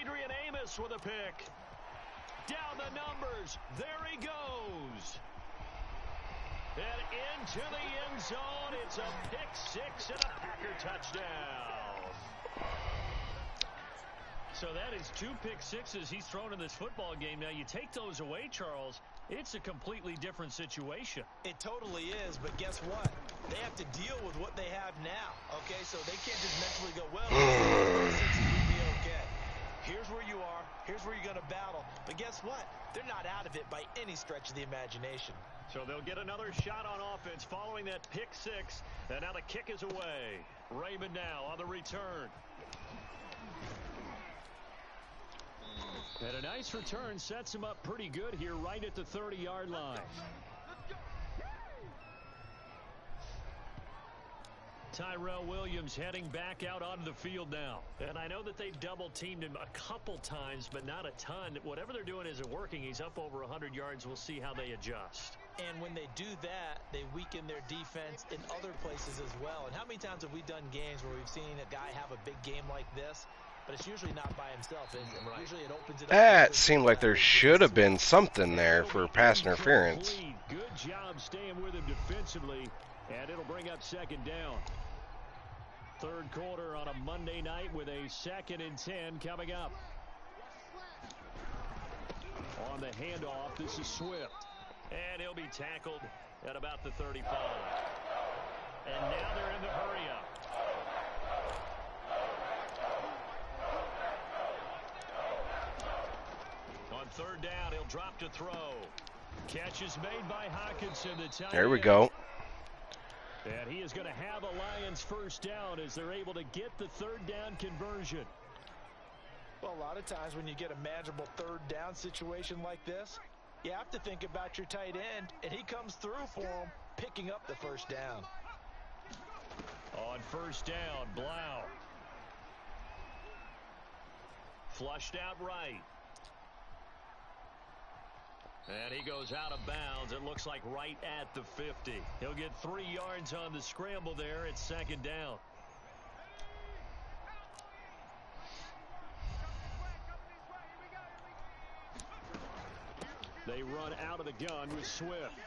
[SPEAKER 3] Adrian Amos with a pick. Down the numbers. There he goes. And into the end zone. It's a pick 6 and a Packer touchdown. So that is 2 pick sixes he's thrown in this football game. Now, you take those away, Charles, it's a completely different situation.
[SPEAKER 4] It totally is, but guess what? They have to deal with what they have now, okay? So they can't just mentally go, well, we'll be okay. Here's where you are. Here's where you're going to battle. But guess what? They're not out of it by any stretch of the imagination.
[SPEAKER 3] So they'll get another shot on offense following that pick 6. And now the kick is away. Raymond now on the return. And a nice return sets him up pretty good here right at the 30-yard line. Tyrell Williams heading back out onto the field now. And I know that they've double-teamed him a couple times, but not a ton. Whatever they're doing isn't working. He's up over 100 yards. We'll see how they adjust.
[SPEAKER 4] And when they do that, they weaken their defense in other places as well. And how many times have we done games where we've seen a guy have a big game like this, but it's usually not by himself, is it? Right. Usually it opens it up.
[SPEAKER 1] That seemed like there should have been something there for pass interference.
[SPEAKER 3] Good job staying with him defensively, and it'll bring up 2nd down. 3rd quarter on a Monday night with a 2nd and 10 coming up. On the handoff, this is Swift. And he'll be tackled at about the 35. And now they're in the hurry up. On 3rd down, he'll drop to throw. Catch is made by Hawkinson.
[SPEAKER 1] There we go.
[SPEAKER 3] And he is going to have a Lions first down as they're able to get the 3rd down conversion.
[SPEAKER 4] Well, a lot of times when you get a manageable 3rd down situation like this, You have to think about your tight end, and he comes through for him, picking up the first down.
[SPEAKER 3] On first down, Blau. Flushed out right. And he goes out of bounds. It looks like right at the 50. He'll get 3 yards on the scramble there. It's second down. They run out of the gun with Swift.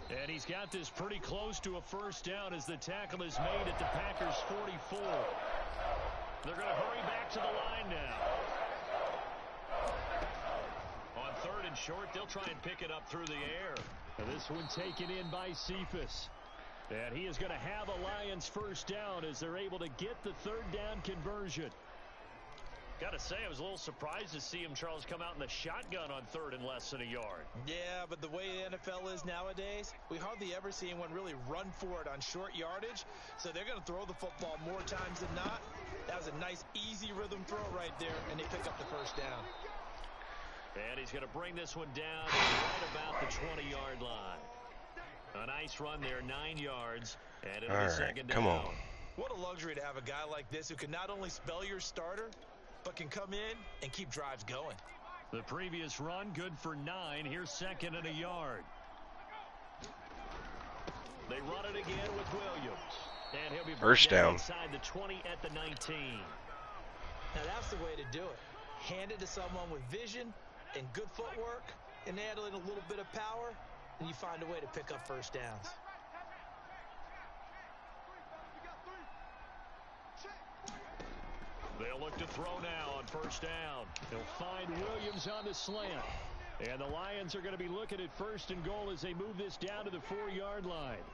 [SPEAKER 3] And he's got this pretty close to a first down as the tackle is made at the Packers' 44. They're going to hurry back to the line now. On third and short, they'll try and pick it up through the air. And this one taken in by Cephas. And he is going to have a Lions first down as they're able to get the third down conversion. Got to say, I was a little surprised to see him, Charles, come out in the shotgun on third and less than a yard.
[SPEAKER 4] Yeah, but the way the NFL is nowadays, we hardly ever see anyone really run for it on short yardage. So they're going to throw the football more times than not. That was a nice, easy rhythm throw right there, and they pick up the first down.
[SPEAKER 3] And he's going to bring this one down right about the 20-yard line. A nice run there, 9 yards, and it'll be second down.
[SPEAKER 1] Come on.
[SPEAKER 4] What a luxury to have a guy like this who can not only spell your starter, but can come in and keep drives going.
[SPEAKER 3] The previous run, good for 9. Here's second and a yard. They run it again with Williams. And he'll be
[SPEAKER 1] first down
[SPEAKER 3] inside the 20 at the 19.
[SPEAKER 4] Now that's the way to do it. Hand it to someone with vision and good footwork, and add in a little bit of power, and you find a way to pick up first downs.
[SPEAKER 3] They'll look to throw now on first down. They'll find Williams on the slant. And the Lions are going to be looking at first and goal as they move this down to the 4-yard line.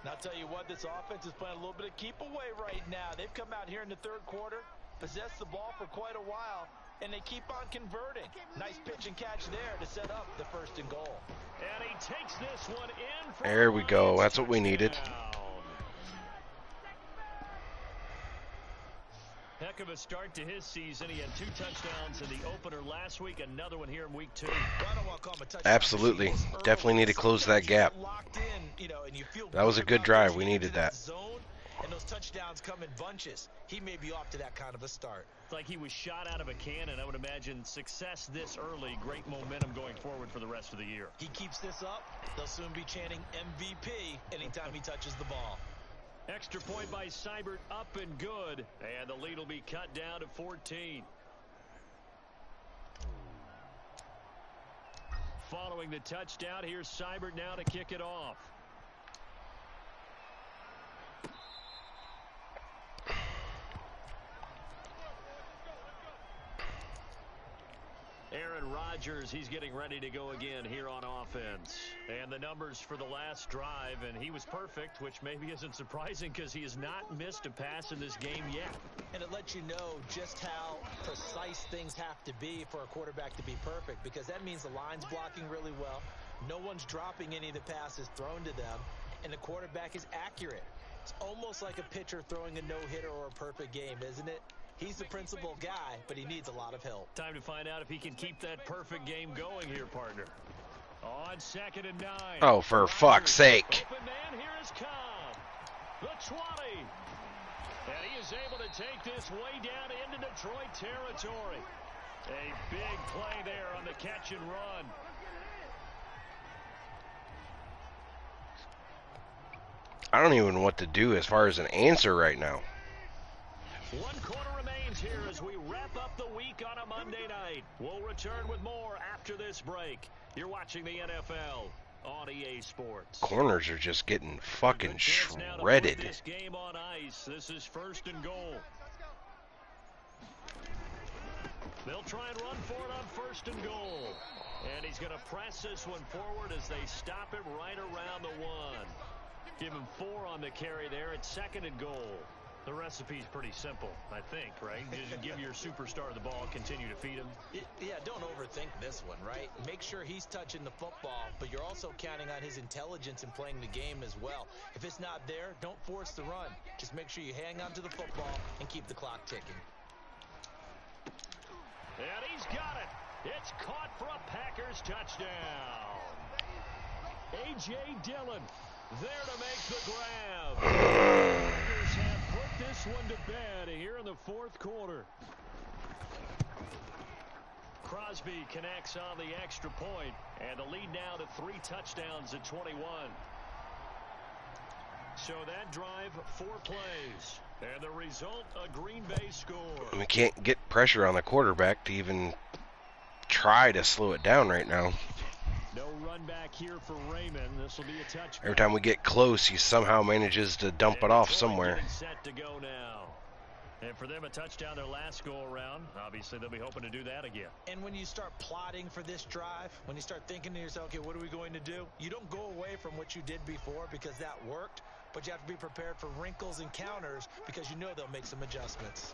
[SPEAKER 4] And I'll tell you what, this offense is playing a little bit of keep away right now. They've come out here in the third quarter, possessed the ball for quite a while, and they keep on converting. Nice pitch and catch there to set up the first and goal.
[SPEAKER 3] And he takes this one in.
[SPEAKER 1] There we go. That's what we needed.
[SPEAKER 3] Heck of a start to his season. He had 2 touchdowns in the opener last week, another one here in week 2.
[SPEAKER 1] Absolutely. Definitely need to close that gap. That was a good drive. We needed that.
[SPEAKER 4] And those touchdowns come in bunches. He may be off to that kind of a start.
[SPEAKER 3] It's like he was shot out of a cannon. I would imagine success this early, great momentum going forward for the rest of the year.
[SPEAKER 4] He keeps this up, they'll soon be chanting MVP anytime he touches the ball.
[SPEAKER 3] Extra point by Seibert, up and good. And the lead will be cut down to 14. Following the touchdown, here's Seibert now to kick it off. Aaron Rodgers, he's getting ready to go again here on offense. And the numbers for the last drive, and he was perfect, which maybe isn't surprising because he has not missed a pass in this game yet.
[SPEAKER 4] And it lets you know just how precise things have to be for a quarterback to be perfect, because that means the line's blocking really well, no one's dropping any of the passes thrown to them, and the quarterback is accurate. It's almost like a pitcher throwing a no-hitter or a perfect game, isn't it? He's the principal guy, but he needs a lot of help.
[SPEAKER 3] Time to find out if he can keep that perfect game going here, partner. On second and 9.
[SPEAKER 1] Oh, for fuck's sake.
[SPEAKER 3] Open man, here is Cobb. The 20. And he is able to take this way down into Detroit territory. A big play there on the catch and run.
[SPEAKER 1] I don't even know what to do as far as an answer right now.
[SPEAKER 3] 1 quarter remains here as we wrap up the week on a Monday night. We'll return with more after this break. You're watching the NFL on EA Sports.
[SPEAKER 1] Corners are just getting fucking shredded.
[SPEAKER 3] This game on ice. This is first and goal. They'll try and run for it on first and goal. And he's going to press this one forward as they stop him right around the 1. Give him 4 on the carry there at second and goal. The recipe's pretty simple, I think, right? Just give your superstar the ball, continue to feed him.
[SPEAKER 4] Yeah, don't overthink this one, right? Make sure he's touching the football, but you're also counting on his intelligence in playing the game as well. If it's not there, don't force the run. Just make sure you hang on to the football and keep the clock ticking.
[SPEAKER 3] And he's got it. It's caught for a Packers touchdown. A.J. Dillon there to make the grab. The Packers have put this one to bed here in the fourth quarter. Crosby connects on the extra point, and the lead now to 3 touchdowns at 21. So that drive, 4 plays, and the result, a Green Bay score.
[SPEAKER 1] We can't get pressure on the quarterback to even try to slow it down right now.
[SPEAKER 3] No run back here for Raymond. This will be a touchback.
[SPEAKER 1] Every time we get close, he somehow manages to dump it off somewhere.
[SPEAKER 3] Set to go now. And for them, a touchdown their last go-around. Obviously, they'll be hoping to do that again.
[SPEAKER 4] And when you start plotting for this drive, when you start thinking to yourself, okay, what are we going to do? You don't go away from what you did before because that worked, but you have to be prepared for wrinkles and counters because you know they'll make some adjustments.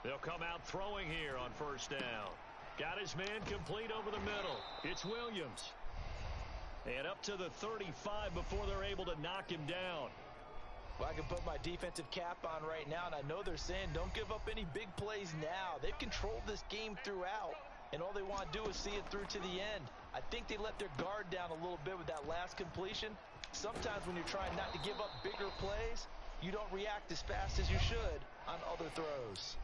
[SPEAKER 3] They'll come out throwing here on first down. Got his man complete over the middle. It's Williams. And up to the 35 before they're able to knock him down.
[SPEAKER 4] Well, I can put my defensive cap on right now, and I know they're saying don't give up any big plays now. They've controlled this game throughout, and all they want to do is see it through to the end. I think they let their guard down a little bit with that last completion. Sometimes when you're trying not to give up bigger plays, you don't react as fast as you should on other throws.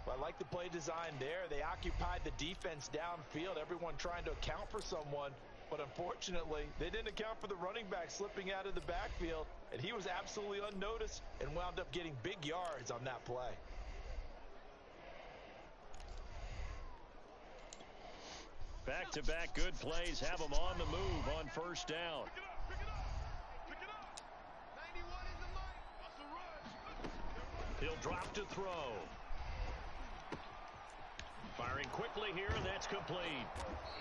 [SPEAKER 4] Well, I like the play design there. They occupied the defense downfield, everyone trying to account for someone. But unfortunately, they didn't account for the running back slipping out of the backfield, and he was absolutely unnoticed and wound up getting big yards on that play.
[SPEAKER 3] Back-to-back good plays have them on the move on first down. He'll drop to throw. Firing quickly here, and that's complete.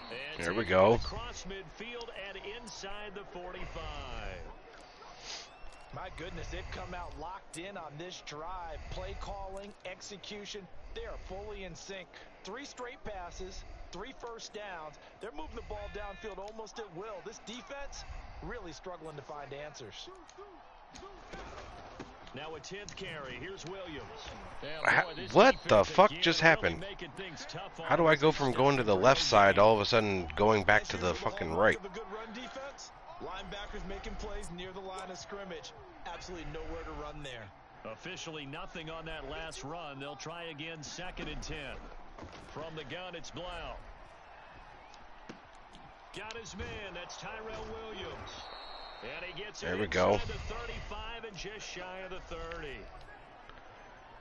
[SPEAKER 3] And
[SPEAKER 1] there we go.
[SPEAKER 3] Across midfield and inside the 45.
[SPEAKER 4] My goodness, they've come out locked in on this drive. Play calling, execution, they are fully in sync. 3 straight passes, 3 first downs. They're moving the ball downfield almost at will. This defense really struggling to find answers.
[SPEAKER 3] Now a 10th carry. Here's Williams.
[SPEAKER 1] What the fuck just happened? How do I go from going to the left side all of a sudden going back to the fucking right?
[SPEAKER 4] Linebackers making plays near the line of scrimmage. Absolutely nowhere to run there.
[SPEAKER 3] Officially nothing on that last run. They'll try again 2nd and 10. From the gun, it's Blau. Got his man. That's Tyrell Williams. And he gets
[SPEAKER 1] there
[SPEAKER 3] it
[SPEAKER 1] we go.
[SPEAKER 3] The 35 and just shy of the 30.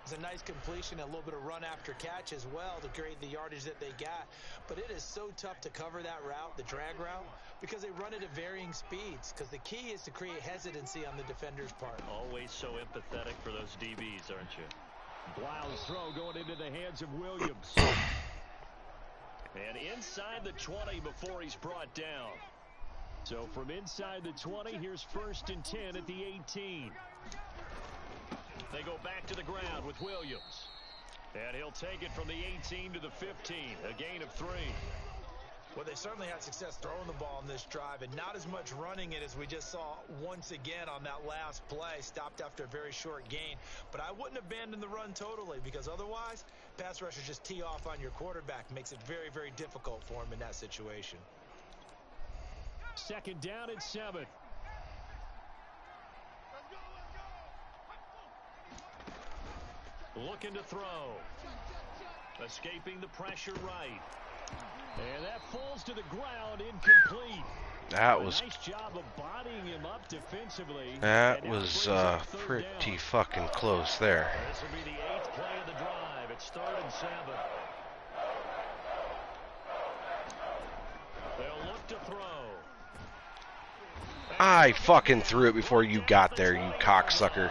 [SPEAKER 4] It's a nice completion, a little bit of run after catch as well to create the yardage that they got. But it is so tough to cover that route, the drag route, because they run it at varying speeds. Because the key is to create hesitancy on the defender's part.
[SPEAKER 3] Always so empathetic for those DBs, aren't you? Blau's throw going into the hands of Williams. And inside the 20 before he's brought down. So from inside the 20, here's 1st and 10 at the 18. They go back to the ground with Williams. And he'll take it from the 18 to the 15, a gain of 3.
[SPEAKER 4] Well, they certainly had success throwing the ball in this drive, and not as much running it as we just saw once again on that last play, stopped after a very short gain. But I wouldn't abandon the run totally, because otherwise, pass rushers just tee off on your quarterback. Makes it very, very difficult for him in that situation.
[SPEAKER 3] 2nd down and 7. Looking to throw. Escaping the pressure right. And that falls to the ground, incomplete.
[SPEAKER 1] That was
[SPEAKER 3] nice job of bodying him up defensively.
[SPEAKER 1] That was pretty fucking close there.
[SPEAKER 3] This will be the 8th play of the drive. It's 3rd and 7. They'll look to throw.
[SPEAKER 1] I fucking threw it before you got there, you cocksucker.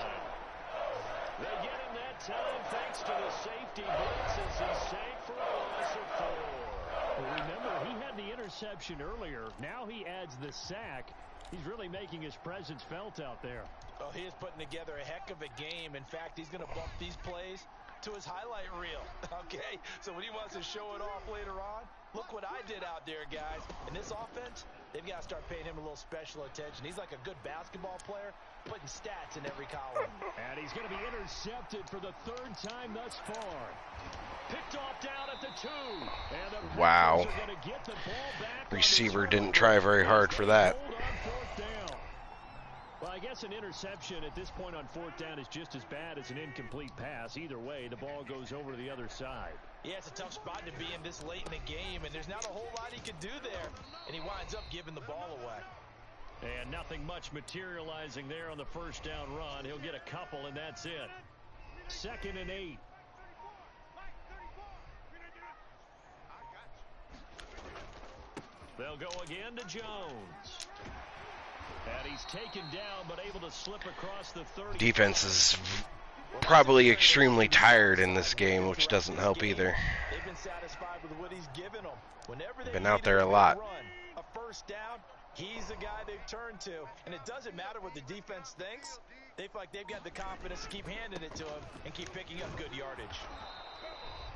[SPEAKER 3] They get him that time thanks to the safety blitz as he sank for a loss of 4. Well, remember, he had the interception earlier. Now he adds the sack. He's really making his presence felt out there.
[SPEAKER 4] Oh, he is putting together a heck of a game. In fact, he's going to bump these plays to his highlight reel. Okay, so when he wants to show it off later on, look what I did out there, guys. In this offense, they've got to start paying him a little special attention. He's like a good basketball player, putting stats in every column.
[SPEAKER 3] And he's going to be intercepted for the 3rd time thus far. Picked off down at the 2. And the
[SPEAKER 1] Wow.
[SPEAKER 3] Packers are going to get the ball back.
[SPEAKER 1] Receiver didn't try very hard for that.
[SPEAKER 3] Hold on 4th down. Well, I guess an interception at this point on 4th down is just as bad as an incomplete pass. Either way, the ball goes over to the other side.
[SPEAKER 4] Yeah, it's a tough spot to be in this late in the game, and there's not a whole lot he could do there, and he winds up giving the ball away.
[SPEAKER 3] And nothing much materializing there on the 1st down run. He'll get a couple, and that's it. 2nd and 8. They'll go again to Jones. And he's taken down, but able to slip across the 30.
[SPEAKER 1] Defense is probably extremely tired in this game, which doesn't help either.
[SPEAKER 4] They've been satisfied with what he's given them. Whenever they've
[SPEAKER 1] Been out there a lot.
[SPEAKER 4] A 1st down, he's the guy they've turned to. And it doesn't matter what the defense thinks. They feel like they've got the confidence to keep handing it to him and keep picking up good yardage.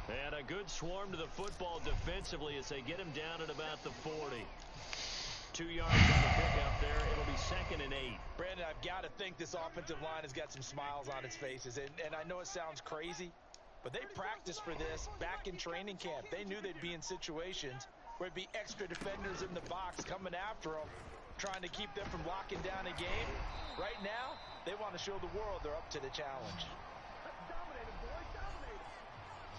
[SPEAKER 3] And a good swarm to the football defensively as they get him down at about the 40. 2 yards on the pickup there. It'll be 2nd and 8.
[SPEAKER 4] Brandon, I've got to think this offensive line has got some smiles on its faces. And I know it sounds crazy, but they practiced for this back in training camp. They knew they'd be in situations where it'd be extra defenders in the box coming after them, trying to keep them from locking down a game. Right now, they want to show the world they're up to the challenge.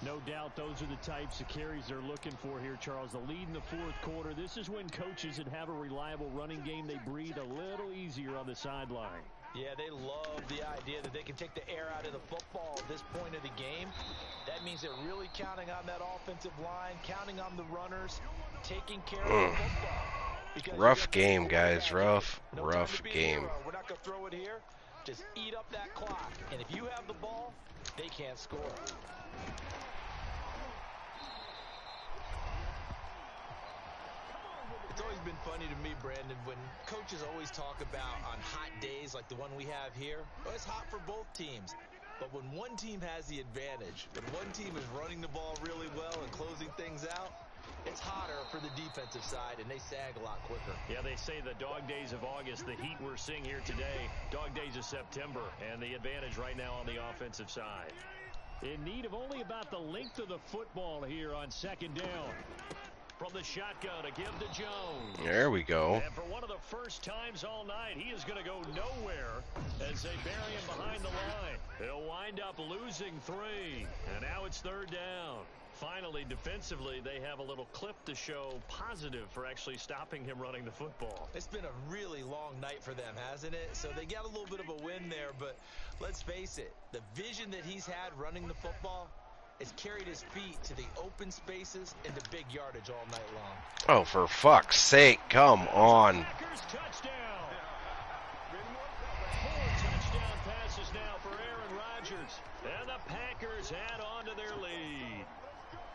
[SPEAKER 3] No doubt those are the types of carries they're looking for here, Charles. The lead in the 4th quarter. This is when coaches that have a reliable running game, they breathe a little easier on the sideline.
[SPEAKER 4] Yeah, they love the idea that they can take the air out of the football at this point of the game. That means they're really counting on that offensive line, counting on the runners, taking care of the football.
[SPEAKER 1] Rough game, guys. Rough game.
[SPEAKER 4] We're not going to throw it here. Just eat up that clock. And if you have the ball, they can't score. It's always been funny to me, Brandon, when coaches always talk about on hot days like the one we have here. Well, it's hot for both teams. But when one team has the advantage, when one team is running the ball really well and closing things out, it's hotter for the defensive side, and they sag a lot quicker.
[SPEAKER 3] Yeah, they say the dog days of August, the heat we're seeing here today, dog days of September, and the advantage right now on the offensive side. In need of only about the length of the football here on 2nd down. From the shotgun to give to Jones.
[SPEAKER 1] There we go.
[SPEAKER 3] And for one of the first times all night, he is going to go nowhere as they bury him behind the line. He'll wind up losing 3. And now it's 3rd down. Finally, defensively, they have a little clip to show positive for actually stopping him running the football.
[SPEAKER 4] It's been a really long night for them, hasn't it? So they got a little bit of a win there, but let's face it, the vision that he's had running the football has carried his feet to the open spaces and the big yardage all night long.
[SPEAKER 1] Oh, for fuck's sake, come on.
[SPEAKER 3] Packers touchdown. 4 touchdown passes now for Aaron Rodgers. And the Packers add on to their lead.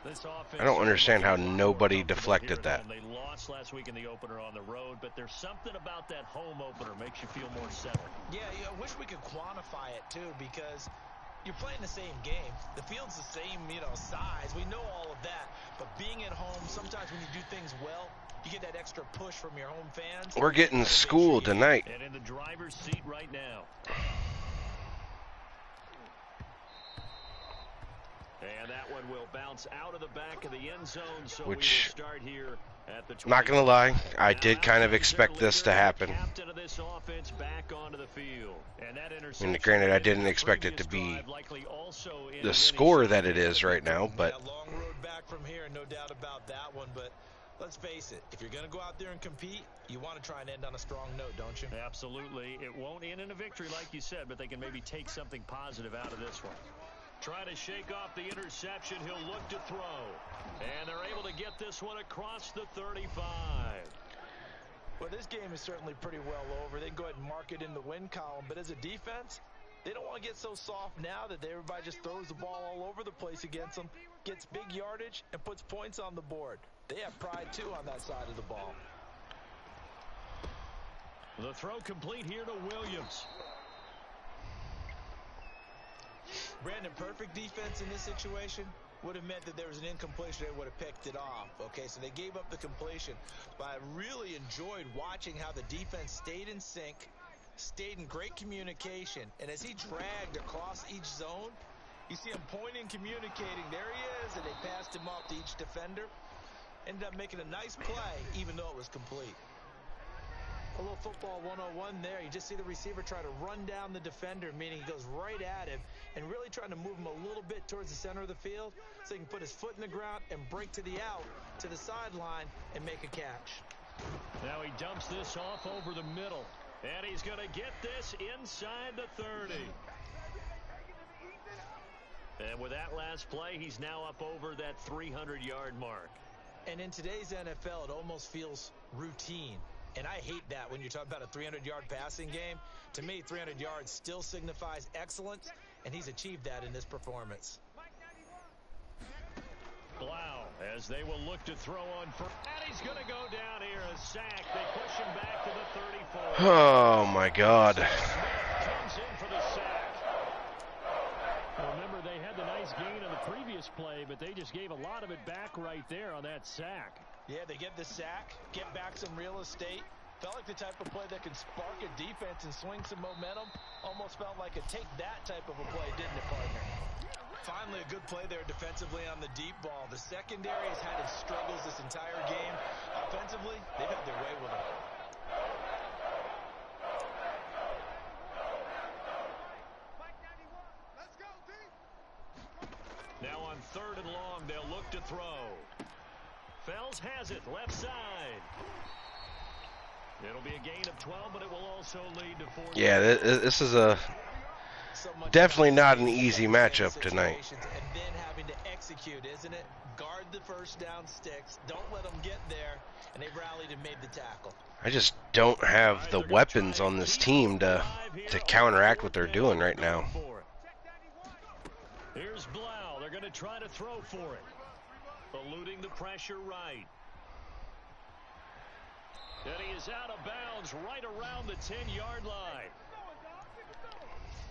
[SPEAKER 3] This offense,
[SPEAKER 1] I don't understand how nobody deflected that.
[SPEAKER 3] They lost last week in the opener on the road, but there's something about that home opener makes you feel more settled.
[SPEAKER 4] Yeah, I wish we could quantify it too, because you're playing the same game. The field's the same, size. We know all of that. But being at home, sometimes when you do things well, you get that extra push from your home fans.
[SPEAKER 1] We're getting schooled tonight.
[SPEAKER 3] And in the driver's seat right now. And that one will bounce out of the back of the end zone. So we will start here at the 20.
[SPEAKER 1] Not gonna lie, I did kind of expect this to happen.
[SPEAKER 3] Captain of this offense back onto the field. And that interception,
[SPEAKER 1] And granted, I didn't expect it to be the score that it is right now, but
[SPEAKER 4] yeah, long road back from here, no doubt about that one. But let's face it, if you're going to go out there and compete, you want to try and end on a strong note, don't you?
[SPEAKER 3] Absolutely. It won't end in a victory like you said, but they can maybe take something positive out of this one. Trying to shake off the interception. He'll look to throw. And they're able to get this one across the 35.
[SPEAKER 4] Well, this game is certainly pretty well over. They can go ahead and mark it in the win column. But as a defense, they don't want to get so soft now that everybody just throws the ball all over the place against them, gets big yardage, and puts points on the board. They have pride, too, on that side of the ball.
[SPEAKER 3] The throw complete here to Williams.
[SPEAKER 4] Brandon, perfect defense in this situation would have meant that there was an incompletion. They would have picked it off. Okay, so they gave up the completion. But I really enjoyed watching how the defense stayed in sync, stayed in great communication. And as he dragged across each zone, You see him pointing, communicating. There he is, and they passed him off to each defender. Ended up making a nice play, even though it was complete. A little football 101 there. You just see the receiver try to run down the defender, meaning he goes right at him and really trying to move him a little bit towards the center of the field so he can put his foot in the ground and break to the out, to the sideline, and make a catch.
[SPEAKER 3] Now he dumps this off over the middle, and he's going to get this inside the 30. And with that last play, he's now up over that 300-yard mark.
[SPEAKER 4] And in today's NFL, it almost feels routine. And I hate that when you're talking about a 300-yard passing game. To me, 300 yards still signifies excellence, and he's achieved that in this performance.
[SPEAKER 3] Blau, as they will look to throw on first. And he's going to go down here, a sack. They push him back to the 34.
[SPEAKER 1] Oh, my God.
[SPEAKER 3] Comes in for the sack. Remember, they had the nice gain on the previous play, but they just gave a lot of it back right there on that sack.
[SPEAKER 4] Yeah, they get the sack, get back some real estate. Felt like the type of play that can spark a defense and swing some momentum. Almost felt like a take that type of a play, didn't it, partner? Finally, a good play there defensively on the deep ball. The secondary has had its struggles this entire game. Offensively, they've had their way with it.
[SPEAKER 3] Now on 3rd and long, they'll look to throw. Fells has it, left side. It'll be a gain of 12, but it will also lead to 4.
[SPEAKER 1] Yeah, this is definitely not an easy matchup tonight.
[SPEAKER 4] And then having to execute, isn't it? Guard the first down sticks. Don't let them get there. And they rallied and made the tackle.
[SPEAKER 1] I just don't have the weapons on this team to counteract what they're doing right now.
[SPEAKER 3] Here's Blau. They're going to try to throw for it. Eluding the pressure right. And he is out of bounds right around the 10-yard line.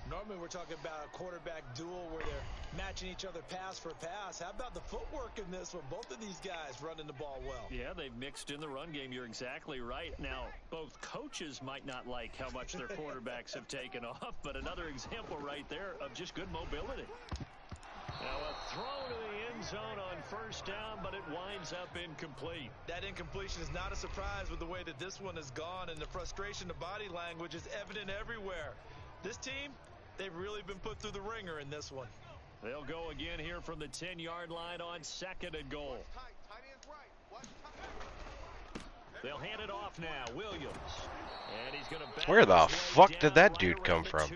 [SPEAKER 4] Normally we're talking about a quarterback duel where they're matching each other pass for pass. How about the footwork in this one? Both of these guys running the ball well.
[SPEAKER 3] Yeah, they've mixed in the run game. You're exactly right. Now, both coaches might not like how much their quarterbacks have taken off, but another example right there of just good mobility. Now a throw to the end zone on first down, but it winds up incomplete.
[SPEAKER 4] That incompletion is not a surprise with the way that this one has gone, and the frustration of body language is evident everywhere. This team, they've really been put through the ringer in this one.
[SPEAKER 3] They'll go again here from the 10-yard line on 2nd and goal. They'll hand it off now. Williams. And he's going to
[SPEAKER 1] Where the fuck did that dude come from?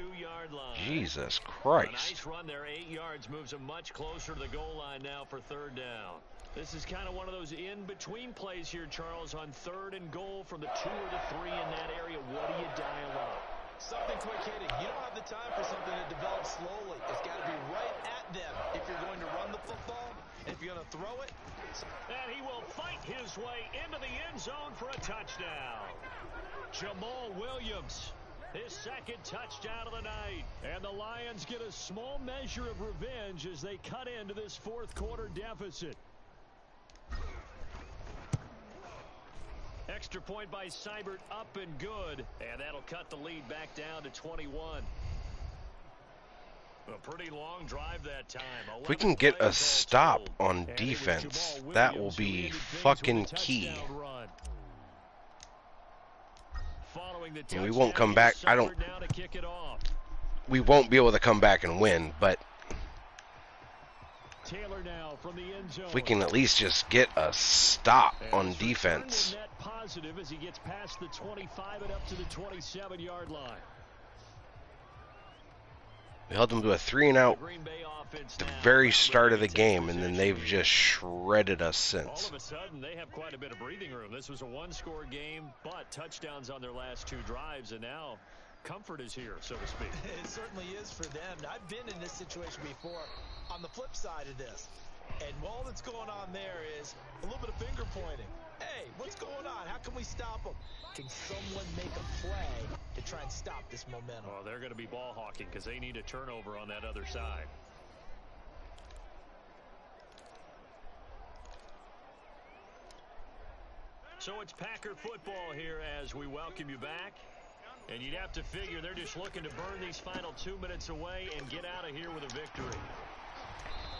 [SPEAKER 1] Jesus Christ.
[SPEAKER 3] A nice run there, 8 yards, moves him much closer to the goal line now for 3rd down. This is kind of one of those in-between plays here, Charles, on 3rd and goal from the 2 or the 3 in that area. What do you dial up?
[SPEAKER 4] Something quick hitting. You don't have the time for something to develop slowly. It's got to be right at them if you're going to run the football. And if you're going to throw it.
[SPEAKER 3] And he will fight his way into the end zone for a touchdown. Jamal Williams, his 2nd touchdown of the night. And the Lions get a small measure of revenge as they cut into this 4th quarter deficit. Extra point by Seibert, up and good. And that'll cut the lead back down to 21. A pretty long drive that time.
[SPEAKER 1] If we can get a stop on defense, that will be fucking key. And we won't come back. We won't be able to come back and win, but if we can at least just get a stop on defense.
[SPEAKER 3] Positive as he gets past the 25 and up to the 27-yard line.
[SPEAKER 1] We held them to a 3-and-out at the very start of the game, and then they've just shredded us since.
[SPEAKER 3] All of a sudden, they have quite a bit of breathing room. This was a one-score game, but touchdowns on their last 2 drives, and now comfort is here, so to speak.
[SPEAKER 4] It certainly is for them. I've been in this situation before on the flip side of this, and all that's going on there is a little bit of finger pointing. Hey, what's going on? How can we stop them? Can someone make a play to try and stop this momentum?
[SPEAKER 3] Well, they're going to be ball hawking because they need a turnover on that other side. So it's Packer football here as we welcome you back. And you'd have to figure they're just looking to burn these final 2 minutes away and get out of here with a victory.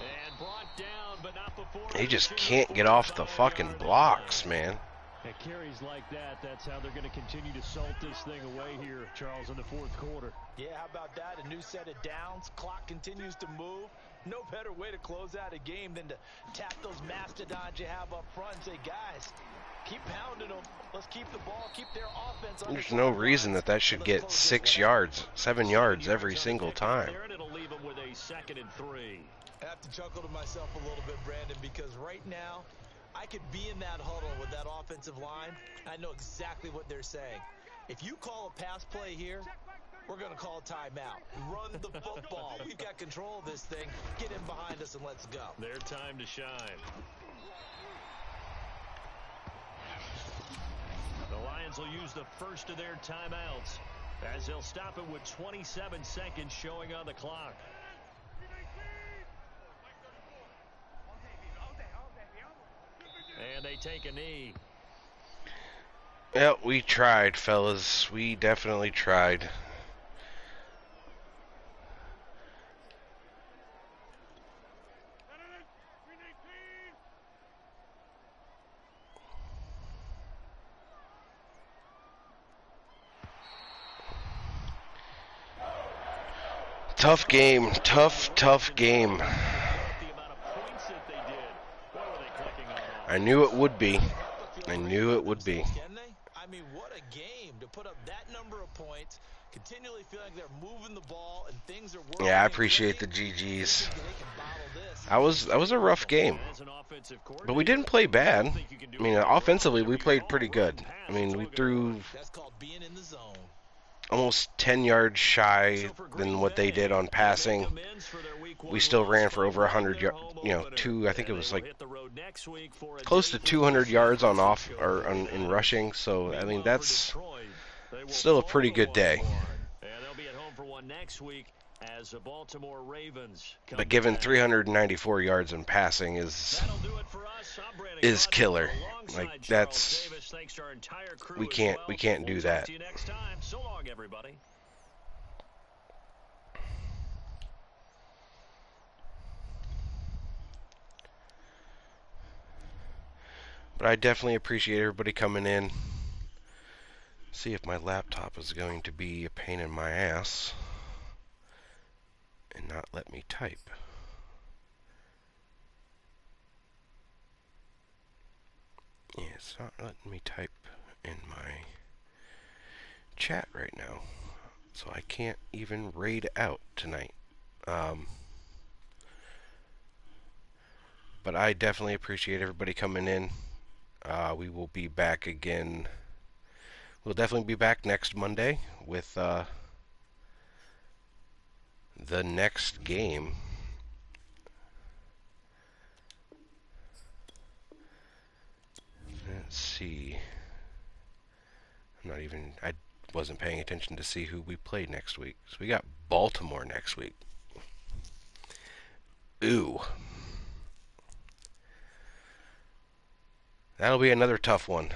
[SPEAKER 3] And brought down, but not before
[SPEAKER 1] They just
[SPEAKER 3] reaching
[SPEAKER 1] can't
[SPEAKER 3] the
[SPEAKER 1] get
[SPEAKER 3] 40
[SPEAKER 1] off the
[SPEAKER 3] following
[SPEAKER 1] fucking
[SPEAKER 3] our
[SPEAKER 1] blocks,
[SPEAKER 3] down.
[SPEAKER 1] man.
[SPEAKER 3] At carries like that, that's how they're going to continue to salt this thing away here, Charles, in the fourth quarter.
[SPEAKER 4] Yeah, how about that? A new set of downs. Clock continues to move. No better way to close out a game than to tap those mastodons you have up front and say, guys, keep pounding them. Let's keep the ball, keep their offense on
[SPEAKER 1] There's
[SPEAKER 4] the
[SPEAKER 1] no
[SPEAKER 4] sidelines,
[SPEAKER 1] reason that
[SPEAKER 4] and
[SPEAKER 1] should
[SPEAKER 4] let's
[SPEAKER 1] get
[SPEAKER 4] close this
[SPEAKER 1] 6
[SPEAKER 4] one out.
[SPEAKER 1] yards, 7 yards every
[SPEAKER 3] on the
[SPEAKER 1] single
[SPEAKER 3] pickup
[SPEAKER 1] time.
[SPEAKER 3] there, and it'll leave them with a 2nd and 3.
[SPEAKER 4] I have to chuckle to myself a little bit, Brandon, because right now I could be in that huddle with that offensive line. I know exactly what they're saying. If you call a pass play here, we're going to call a timeout. Run the football. We've got control of this thing. Get in behind us and let's go.
[SPEAKER 3] Their time to shine. The Lions will use the first of their timeouts as they'll stop it with 27 seconds showing on the clock. And they take a knee.
[SPEAKER 1] Yeah, we tried, fellas. We definitely tried. Tough game. Tough game.
[SPEAKER 3] The amount of points that they did. What were they clicking on?
[SPEAKER 1] I knew it would be. I knew it would be.
[SPEAKER 4] Can they? I mean, what a game to put up that number of points, continually feeling like they're moving the ball and things are working.
[SPEAKER 1] Yeah, I appreciate the GGs. That was a rough game, but we didn't play bad. I mean, offensively, we played pretty good. I mean, we threw
[SPEAKER 4] That's called being in the zone.
[SPEAKER 1] almost 10 yards shy than what they did on passing. We still ran for over 100 yards, I think it was like close to 200 yards on in rushing. So I mean, that's still a pretty good day. But given 394 yards in passing is killer. Like that's we can't do that.
[SPEAKER 3] So long, everybody.
[SPEAKER 1] But I definitely appreciate everybody coming in. See if my laptop is going to be a pain in my ass and not let me type. Yeah, it's not letting me type in my chat right now, so I can't even raid out tonight. But I definitely appreciate everybody coming in. We will be back again. We'll definitely be back next Monday with the next game. Let's see. I wasn't paying attention to see who we played next week. So we got Baltimore next week. Ooh. That'll be another tough one.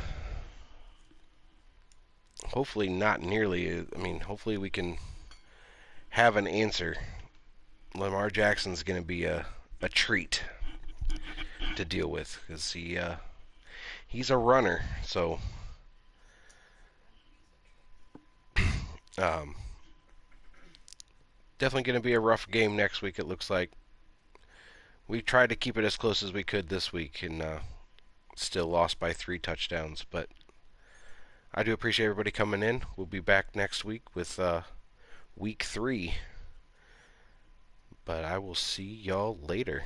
[SPEAKER 1] Hopefully not nearly. I mean, hopefully we can have an answer. Lamar Jackson's going to be a treat to deal with because he's a runner. So definitely going to be a rough game next week, it looks like. We tried to keep it as close as we could this week and still lost by 3 touchdowns. But I do appreciate everybody coming in. We'll be back next week with week 3. But I will see y'all later.